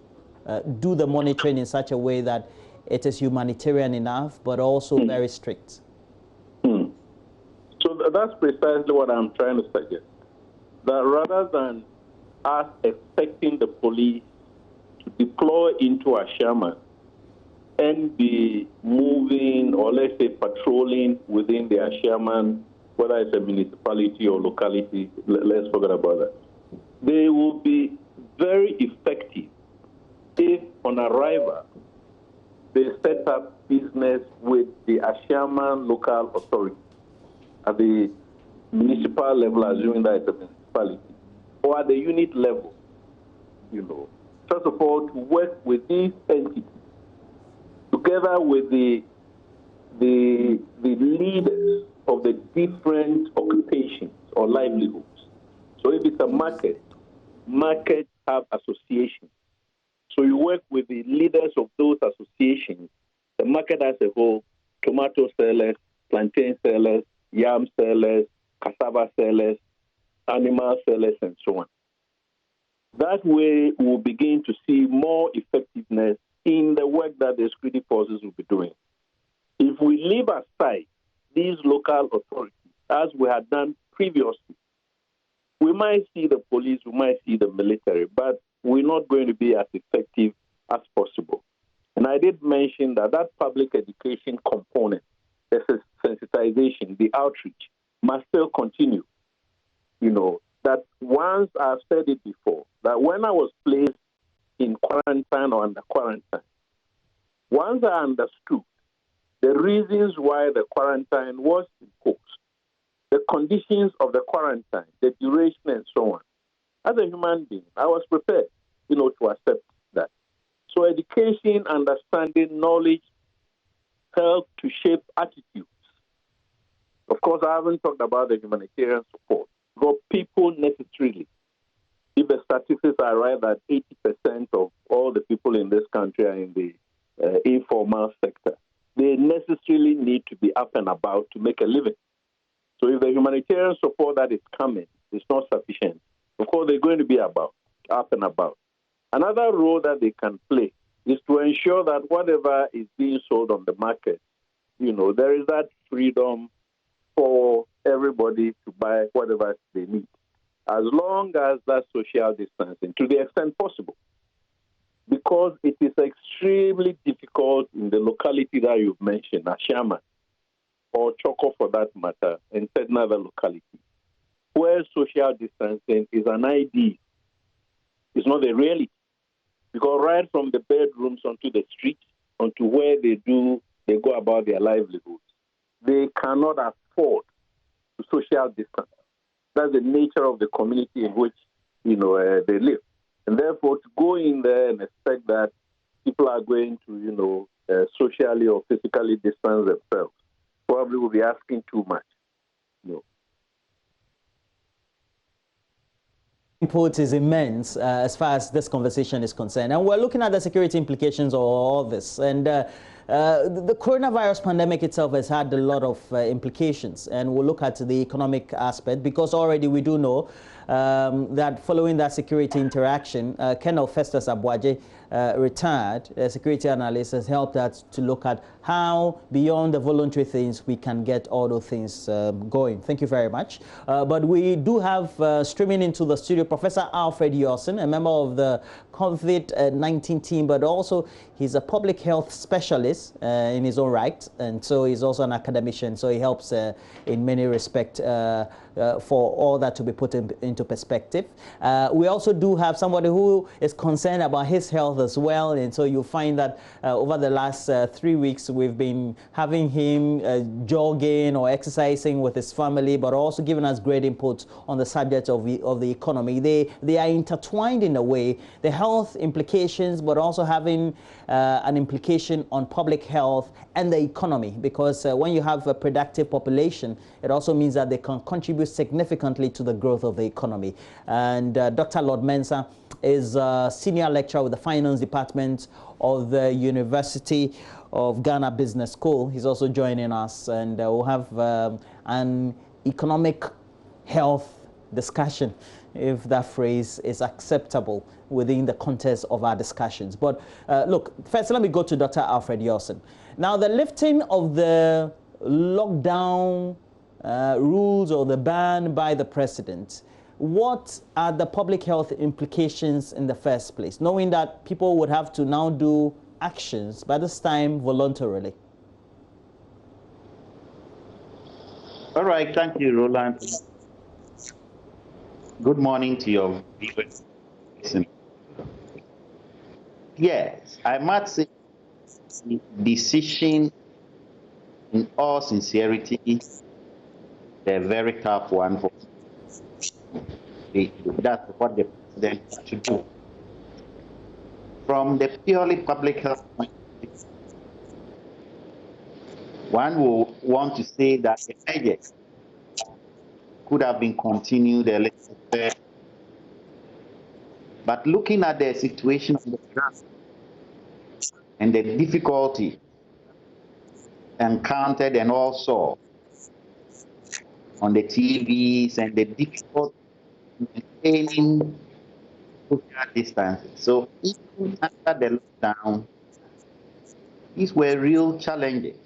do the monitoring in such a way that it is humanitarian enough, but also very strict? So that's precisely what I'm trying to suggest. That rather than us expecting the police to deploy into a shaman and be moving or let's say patrolling within their shaman, whether it's a municipality or locality, let's forget about that. They will be very effective if on arrival they set up business with the Ashaman local authority at the municipal level, assuming that it's a municipality, or at the unit level, First of all, to work with these entities together with the leaders of the different occupations or livelihoods. So if it's a market, markets have associations. So you work with the leaders of those associations, the market as a whole, tomato sellers, plantain sellers, yam sellers, cassava sellers, animal sellers, and so on. That way, we'll begin to see more effectiveness in the work that the security forces will be doing. If we leave aside these local authorities, as we had done previously, we might see the police, we might see the military, but we're not going to be as effective as possible. And I did mention that public education component, the sensitization, the outreach, must still continue, that once I've said it before, that when I was placed in quarantine or under quarantine, once I understood the reasons why the quarantine was imposed, the conditions of the quarantine, the duration and so on, as a human being, I was prepared, to accept that. So education, understanding, knowledge help to shape attitudes. Of course, I haven't talked about the humanitarian support. But people necessarily, if the statistics are right, that 80% of all the people in this country are in the informal sector, they necessarily need to be up and about to make a living. So if the humanitarian support that is coming is not sufficient, of course, they're going to be up and about. Another role that they can play is to ensure that whatever is being sold on the market, there is that freedom for everybody to buy whatever they need, as long as that social distancing, to the extent possible. Because it is extremely difficult in the locality that you've mentioned, Ashama, or Choco for that matter, and certain other localities, where social distancing is an idea, it's not a reality. Because right from the bedrooms onto the streets, onto where they go about their livelihoods, they cannot afford to social distance. That's the nature of the community in which they live. And therefore, to go in there and expect that people are going to, socially or physically distance themselves, probably will be asking too much. Input is immense as far as this conversation is concerned. And we're looking at the security implications of all this. And the coronavirus pandemic itself has had a lot of implications. And we'll look at the economic aspect, because already we do know that following that security interaction, Colonel Festus Abuaje, retired security analyst, has helped us to look at how, beyond the voluntary things, we can get all those things going. Thank you very much. But we do have streaming into the studio Professor Alfred Yorson, a member of the COVID-19 team, but also he's a public health specialist in his own right, and so he's also an academician, so he helps in many respects for all that to be put into perspective. We also do have somebody who is concerned about his health as well, and so you'll find that over the last 3 weeks we've been having him jogging or exercising with his family, but also giving us great input on the subject of the economy. They are intertwined in a way, the health implications, but also having an implication on public health and the economy, because when you have a productive population, it also means that they can contribute significantly to the growth of the economy. And Dr. Lord Mensah is a senior lecturer with the finance department of the University of Ghana Business School. He's also joining us, and we'll have an economic health discussion, if that phrase is acceptable within the context of our discussions. But look, first let me go to Dr. Alfred Yorson. Now, the lifting of the lockdown rules or the ban by the president, what are the public health implications in the first place, knowing that people would have to now do actions, by this time voluntarily? All right, thank you, Roland. Good morning to your viewers. Yes, I must say the decision, in all sincerity, a very tough one for that's what the president should do. From the purely public health point of view, one will want to say that the measures could have been continued a little bit. But looking at the situation on the ground and the difficulty encountered and also on the TVs and the difficulty maintaining social distancing. So even after the lockdown, these were real challenges.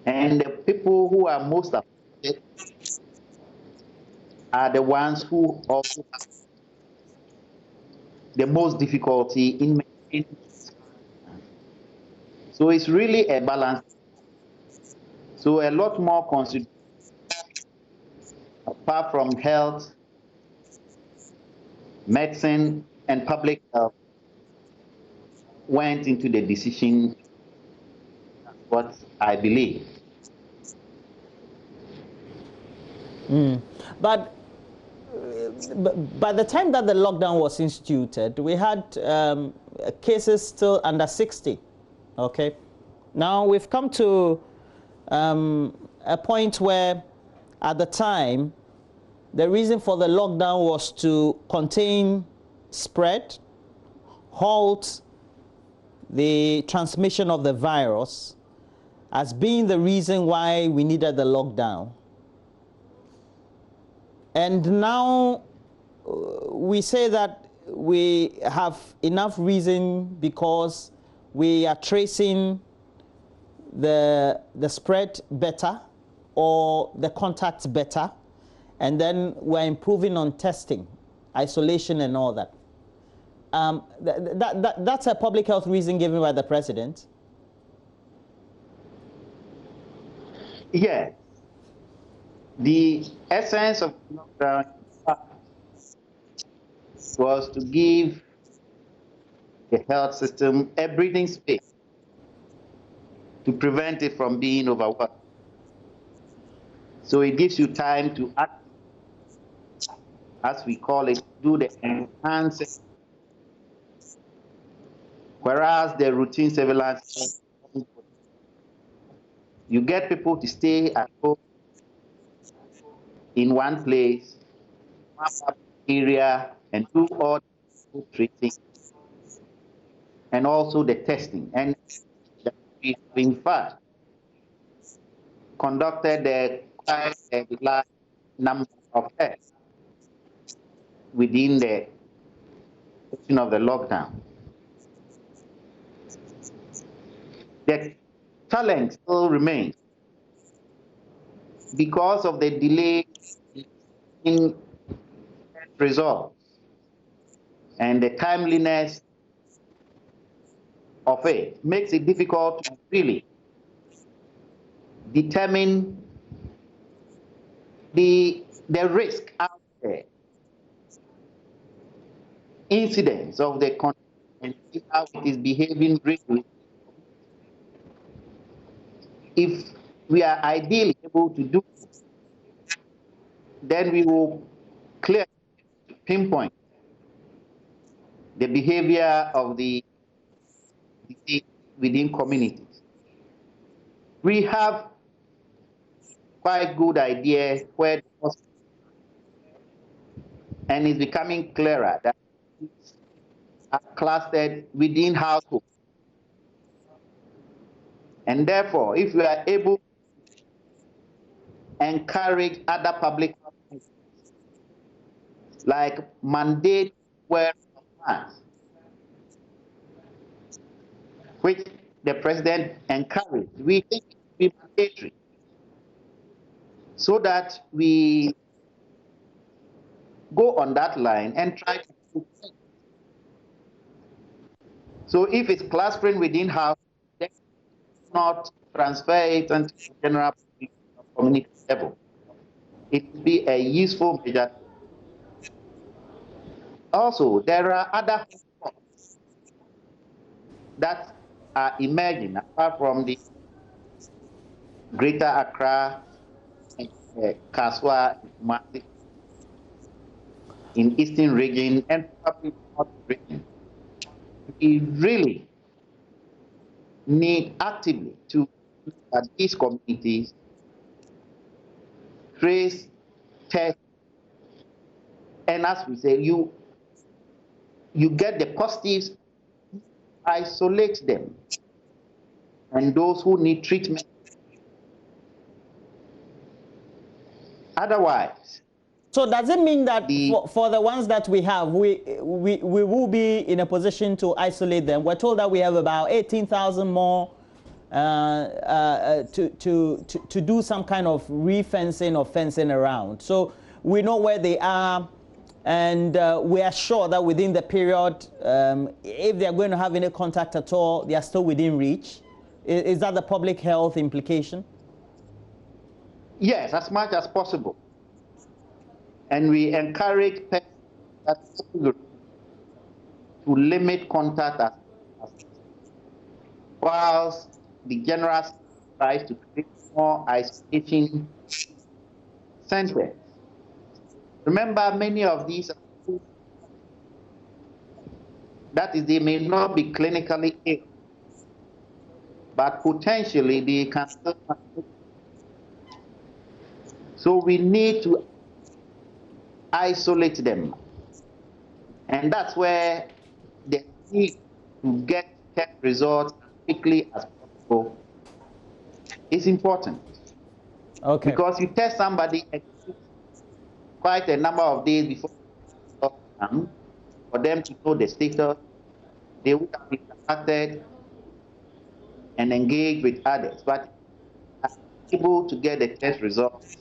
And the people who are most affected are the ones who also have the most difficulty in maintaining. So it's really a balance. So a lot more consideration apart from health, medicine, and public health, went into the decision. That's what I believe. But by the time that the lockdown was instituted, we had cases still under 60. Okay. Now we've come to a point where, at the time, the reason for the lockdown was to contain spread, halt the transmission of the virus, as being the reason why we needed the lockdown. And now we say that we have enough reason because we are tracing the spread better or the contacts better, and then we're improving on testing, isolation and all that. That's a public health reason given by the president. Yeah. The essence of lockdown was to give the health system a breathing space to prevent it from being overworked. So it gives you time to act, as we call it, do the enhanced, whereas the routine surveillance, you get people to stay at home in one place, one area, and do all the treating, and also the testing. And we, in fact, conducted quite a large number of tests within the section of the lockdown. The challenge still remains because of the delay in results and the timeliness of it makes it difficult to really determine the risk out there, incidence of the condition, and how it is behaving really. If we are ideally able to do this, then we will clearly pinpoint the behavior of the disease within communities. We have quite good idea where the hospitals are, and it's becoming clearer that it's clustered within households. And therefore, if we are able to encourage other public health, like mandate wear of masks, which the president encouraged, we think it should be mandatory, so that we go on that line and try to do it. So if it's clustering within house, then not transfer it into the general community level. It would be a useful measure. Also, there are other hotspots that are emerging apart from the Greater Accra, Kaswa, in Eastern region and probably North region. We really need actively to look at these communities, trace, test, and as we say, you get the positives, isolate them, and those who need treatment. Otherwise, so does it mean that for the ones that we have, we will be in a position to isolate them? We're told that we have about 18,000 more to do some kind of re-fencing or fencing around. So we know where they are, and we are sure that within the period, if they are going to have any contact at all, they are still within reach. Is that the public health implication? Yes, as much as possible. and we encourage persons to limit contact as whilst the general tries to create more isolation centers. Remember, many of these, that is, they may not be clinically ill, but potentially they can still. So we need to isolate them. And that's where the need to get test results as quickly as possible is important. Okay. Because you test somebody quite a number of days before for them to know the status, they would have been contacted and engaged with others. But able to get the test results,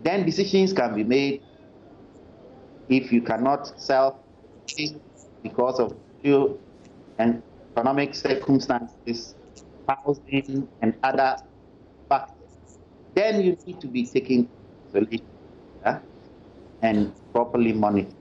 then decisions can be made. If you cannot sell because of social and economic circumstances, housing and other factors, then you need to be taking isolation and properly monitored.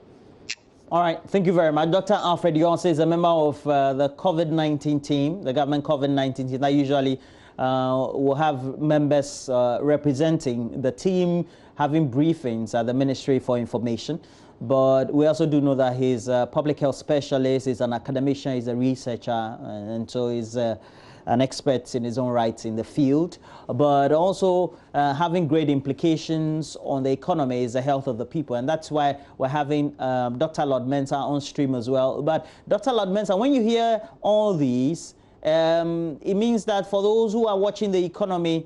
All right, thank you very much. Dr. Alfred Yonse is a member of the COVID-19 team, the government COVID-19 team that usually will have members representing the team, having briefings at the Ministry for Information. But we also do know that he's a public health specialist, he's an academician, he's a researcher, and so he's an expert in his own right in the field, but also having great implications on the economy is the health of the people. And that's why we're having Dr. Lord Mensah on stream as well. But Dr. Lord Mensah, when you hear all these, it means that for those who are watching the economy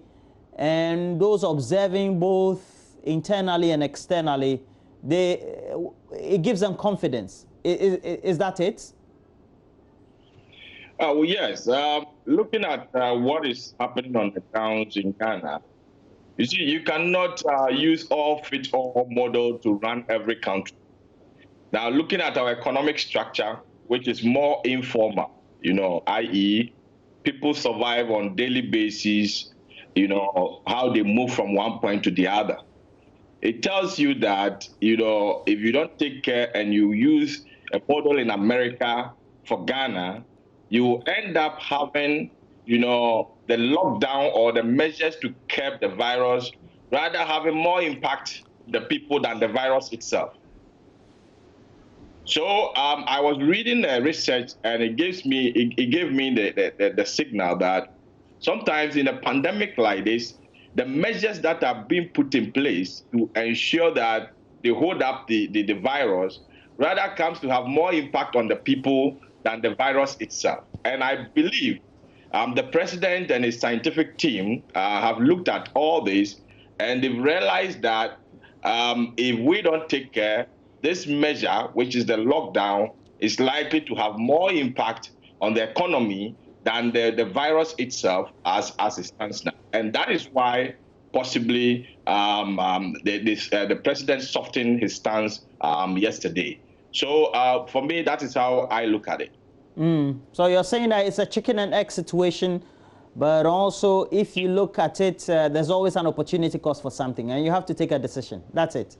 and those observing both internally and externally, it gives them confidence. Is that it? Well, yes. Looking at what is happening on the ground in Ghana, you see, you cannot use all-fit-all model to run every country. Now, looking at our economic structure, which is more informal, i.e., people survive on daily basis, how they move from one point to the other. It tells you that, if you don't take care and you use a model in America for Ghana, you end up having, the lockdown or the measures to curb the virus, rather having more impact the people than the virus itself. So I was reading the research, and it gave me the signal that sometimes in a pandemic like this, the measures that are being put in place to ensure that they hold up the virus rather comes to have more impact on the people than the virus itself. And I believe the president and his scientific team have looked at all this, and they've realized that if we don't take care, this measure, which is the lockdown, is likely to have more impact on the economy than the virus itself as it stands now. And that is why possibly the president softened his stance yesterday. So for me, that is how I look at it. So you're saying that it's a chicken and egg situation, but also if you look at it, there's always an opportunity cost for something, and you have to take a decision. That's it.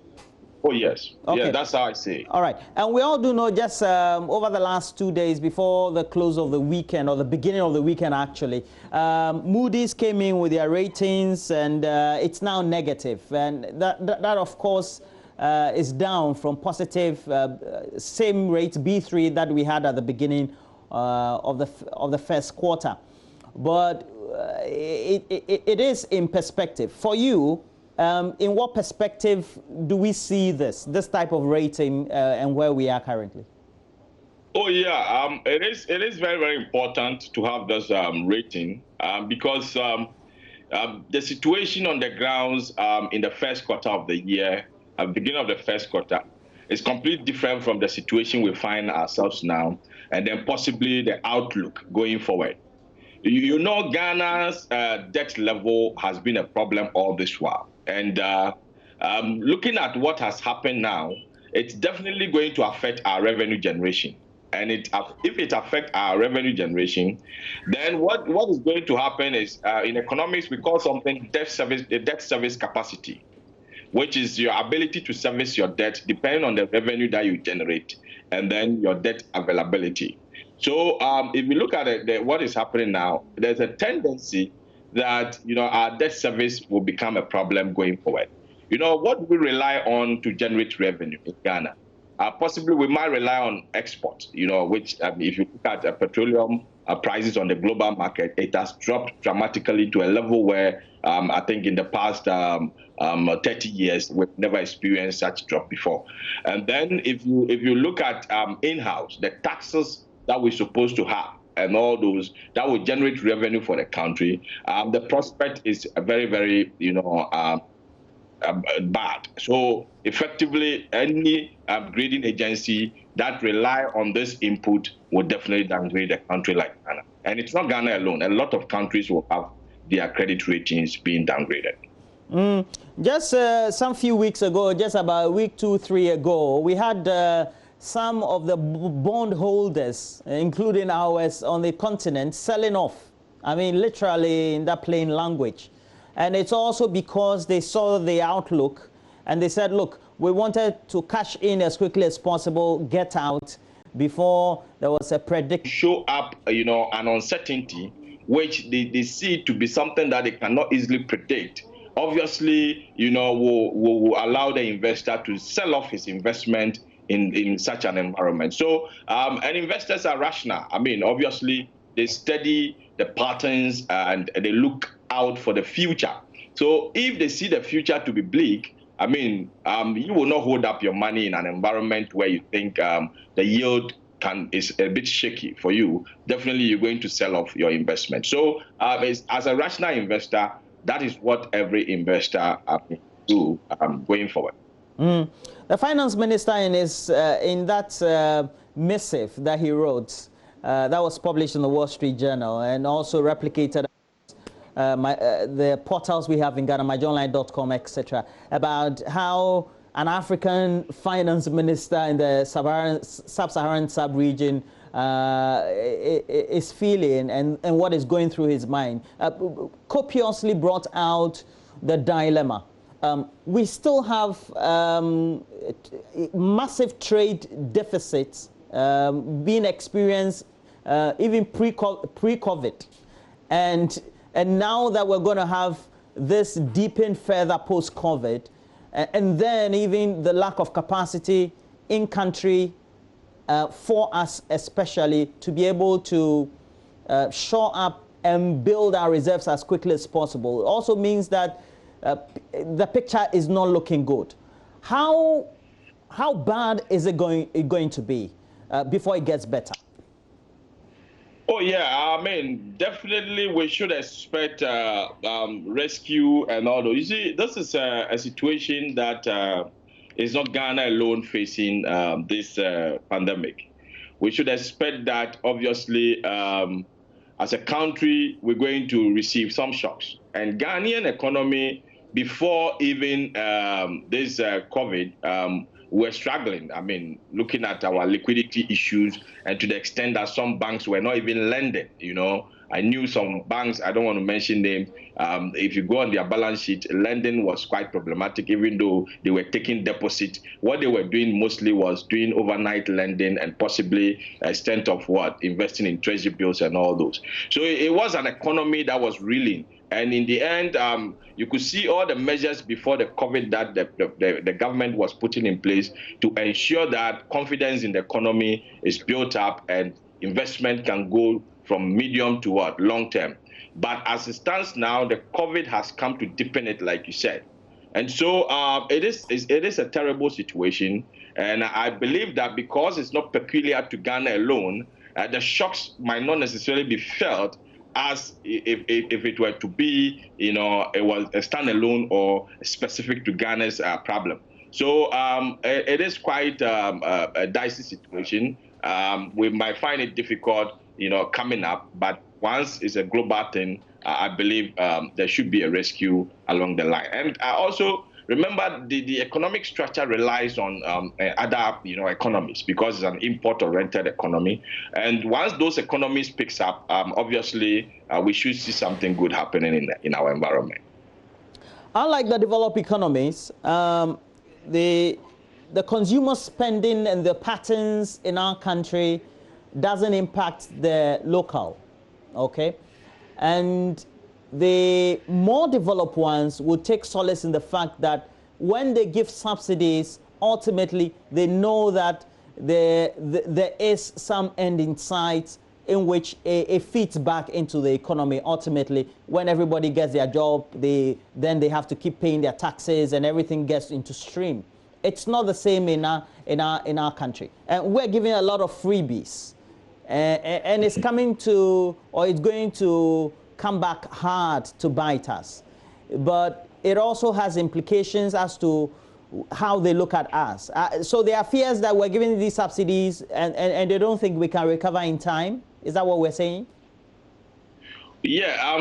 Oh, yes. Okay. Yeah, that's how I see it. All right. And we all do know just over the last 2 days before the close of the weekend, or the beginning of the weekend, actually, Moody's came in with their ratings, and it's now negative. And that of course, is down from positive, same rate, B3, that we had at the beginning of the first quarter. But it is in perspective. For you, in what perspective do we see this type of rating and where we are currently? Oh yeah, it is very, very important to have this rating because the situation on the grounds in the first quarter of the year, at the beginning of the first quarter, is completely different from the situation we find ourselves now, and then possibly the outlook going forward. Ghana's debt level has been a problem all this while. And looking at what has happened now, it's definitely going to affect our revenue generation. And if it affects our revenue generation, then what is going to happen is, in economics, we call something debt service capacity. which is your ability to service your debt depending on the revenue that you generate and then your debt availability. So if you look at it, what is happening now, there's a tendency that, our debt service will become a problem going forward. What we rely on to generate revenue in Ghana? Possibly we might rely on export, which if you look at petroleum prices on the global market, it has dropped dramatically to a level where I think in the past 30 years, we've never experienced such drop before. And then if you look at in-house, the taxes that we're supposed to have and all those that will generate revenue for the country, the prospect is very, very, bad. So effectively, any grading agency that rely on this input will definitely downgrade a country like Ghana. And it's not Ghana alone. A lot of countries will have their credit ratings being downgraded. Just some few weeks ago, just about a week, 2-3 ago, we had some of the bond holders, including ours on the continent, selling off. I mean, literally in that plain language. And it's also because they saw the outlook and they said, look, we wanted to cash in as quickly as possible, get out before there was a prediction. Show up, an uncertainty, which they see to be something that they cannot easily predict. Obviously, will allow the investor to sell off his investment in such an environment. So, and investors are rational. I mean, obviously, they study the patterns and they look out for the future. So if they see the future to be bleak, I mean, you will not hold up your money in an environment where you think the yield is a bit shaky for you. Definitely, you're going to sell off your investment. So as a rational investor, that is what every investor do going forward. The finance minister in that missive that he wrote, that was published in the Wall Street Journal and also replicated the portals we have in Ghana, myjournline.com, etc., about how an African finance minister in the sub-Saharan sub-region is feeling and what is going through his mind, copiously brought out the dilemma. We still have massive trade deficits being experienced even pre-COVID. And now that we're going to have this deepen further post-COVID, and then even the lack of capacity in country for us especially to be able to shore up and build our reserves as quickly as possible, it also means that the picture is not looking good. How bad is it going to be before it gets better? Oh, yeah, I mean, definitely we should expect rescue and all those. You see, this is a situation that is not Ghana alone facing this pandemic. We should expect that, obviously, as a country, we're going to receive some shocks. And Ghanaian economy, before even this COVID, we're struggling. I mean, looking at our liquidity issues and to the extent that some banks were not even lending, I knew some banks, I don't want to mention them, if you go on their balance sheet, lending was quite problematic, even though they were taking deposit. What they were doing mostly was doing overnight lending and possibly extent of investing in treasury bills and all those. So it was an economy that was reeling. And in the end, you could see all the measures before the COVID that the government was putting in place to ensure that confidence in the economy is built up and investment can go from medium to long term. But as it stands now, the COVID has come to deepen it, like you said. And so it is a terrible situation. And I believe that because it's not peculiar to Ghana alone, the shocks might not necessarily be felt as if it were to be, it was a standalone or specific to Ghana's problem. So it is quite a dicey situation. We might find it difficult, coming up, but once it's a global thing, I believe there should be a rescue along the line. And also remember the economic structure relies on other economies because it's an import-oriented economy. And once those economies picks up, obviously we should see something good happening in our environment. unlike the developed economies, the consumer spending and the patterns in our country doesn't impact the local, okay? And the more developed ones will take solace in the fact that when they give subsidies, ultimately they know that there is some end in sight in which it feeds back into the economy. Ultimately, when everybody gets their job, then they have to keep paying their taxes and everything gets into stream. It's not the same in our country. And we're giving a lot of freebies. And it's coming to, or it's going to come back hard to bite us. But it also has implications as to how they look at us. So there are fears that we're giving these subsidies and they don't think we can recover in time. Is that what we're saying? Yeah,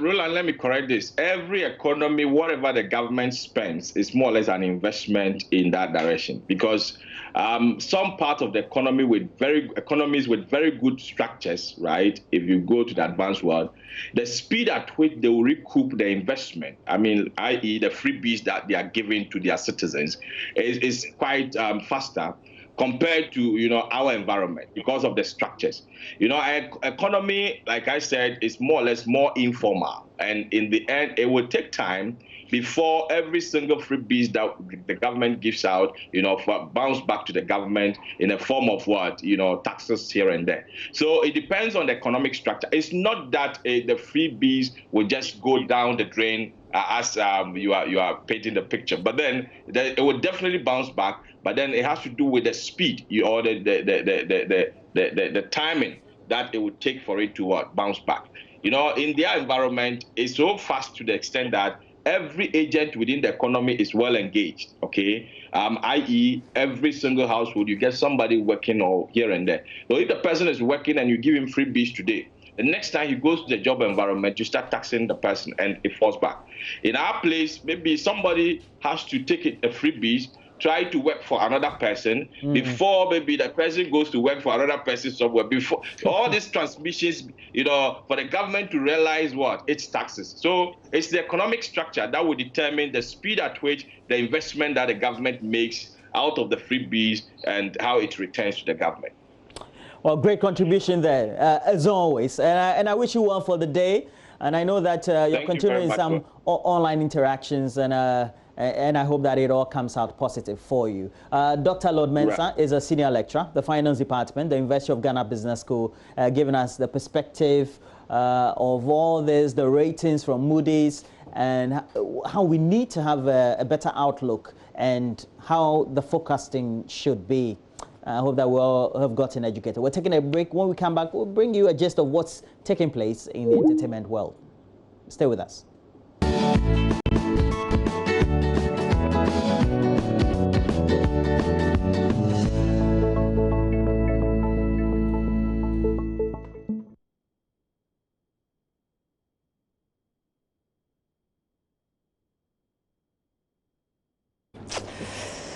Roland, let me correct this. Every economy, whatever the government spends, is more or less an investment in that direction, because some part of the economy economies with very good structures, right? If you go to the advanced world, the speed at which they will recoup the investment, I mean, i.e. the freebies that they are giving to their citizens, is quite faster compared to, you know, our environment because of the structures. You know, our economy, like I said, is more or less more informal. And in the end, it will take time before every single freebies that the government gives out, you know, bounce back to the government in the form of what, you know, taxes here and there. So it depends on the economic structure. It's not that the freebies will just go down the drain as you are painting the picture, but then it will definitely bounce back. But then it has to do with the speed or the timing that it would take for it to bounce back. You know, in their environment, it's so fast to the extent that every agent within the economy is well engaged, okay? I.e., every single household, you get somebody working or here and there. So if the person is working and you give him freebies today, the next time he goes to the job environment, you start taxing the person and it falls back. In our place, maybe somebody has to take the freebies, try to work for another person before maybe the person goes to work for another person somewhere. Before all these transmissions, you know, for the government to realize what? It's taxes. So it's the economic structure that will determine the speed at which the investment that the government makes out of the freebies and how it returns to the government. Well, great contribution there, as always. And I wish you well for the day. And I know that you're continuing some online interactions, and I hope that it all comes out positive for you. Dr. Lord Mensah is a senior lecturer, the Finance Department, the University of Ghana Business School, giving us the perspective of all this, the ratings from Moody's, and how we need to have a better outlook and how the forecasting should be. I hope that we all have gotten educated. We're taking a break. When we come back, we'll bring you a gist of what's taking place in the entertainment world. Stay with us.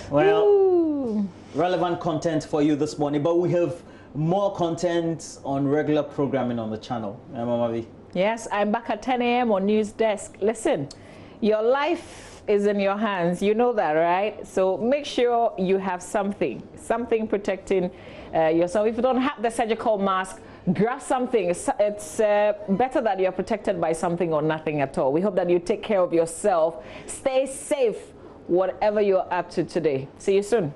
Well, relevant content for you this morning, but we have more content on regular programming on the channel. Mama V. Yes, I'm back at 10 a.m. on News Desk. Listen, your life is in your hands. You know that, right? So make sure you have something protecting yourself. If you don't have the surgical mask, grab something. It's better that you're protected by something or nothing at all. We hope that you take care of yourself. Stay safe, whatever you're up to today. See you soon.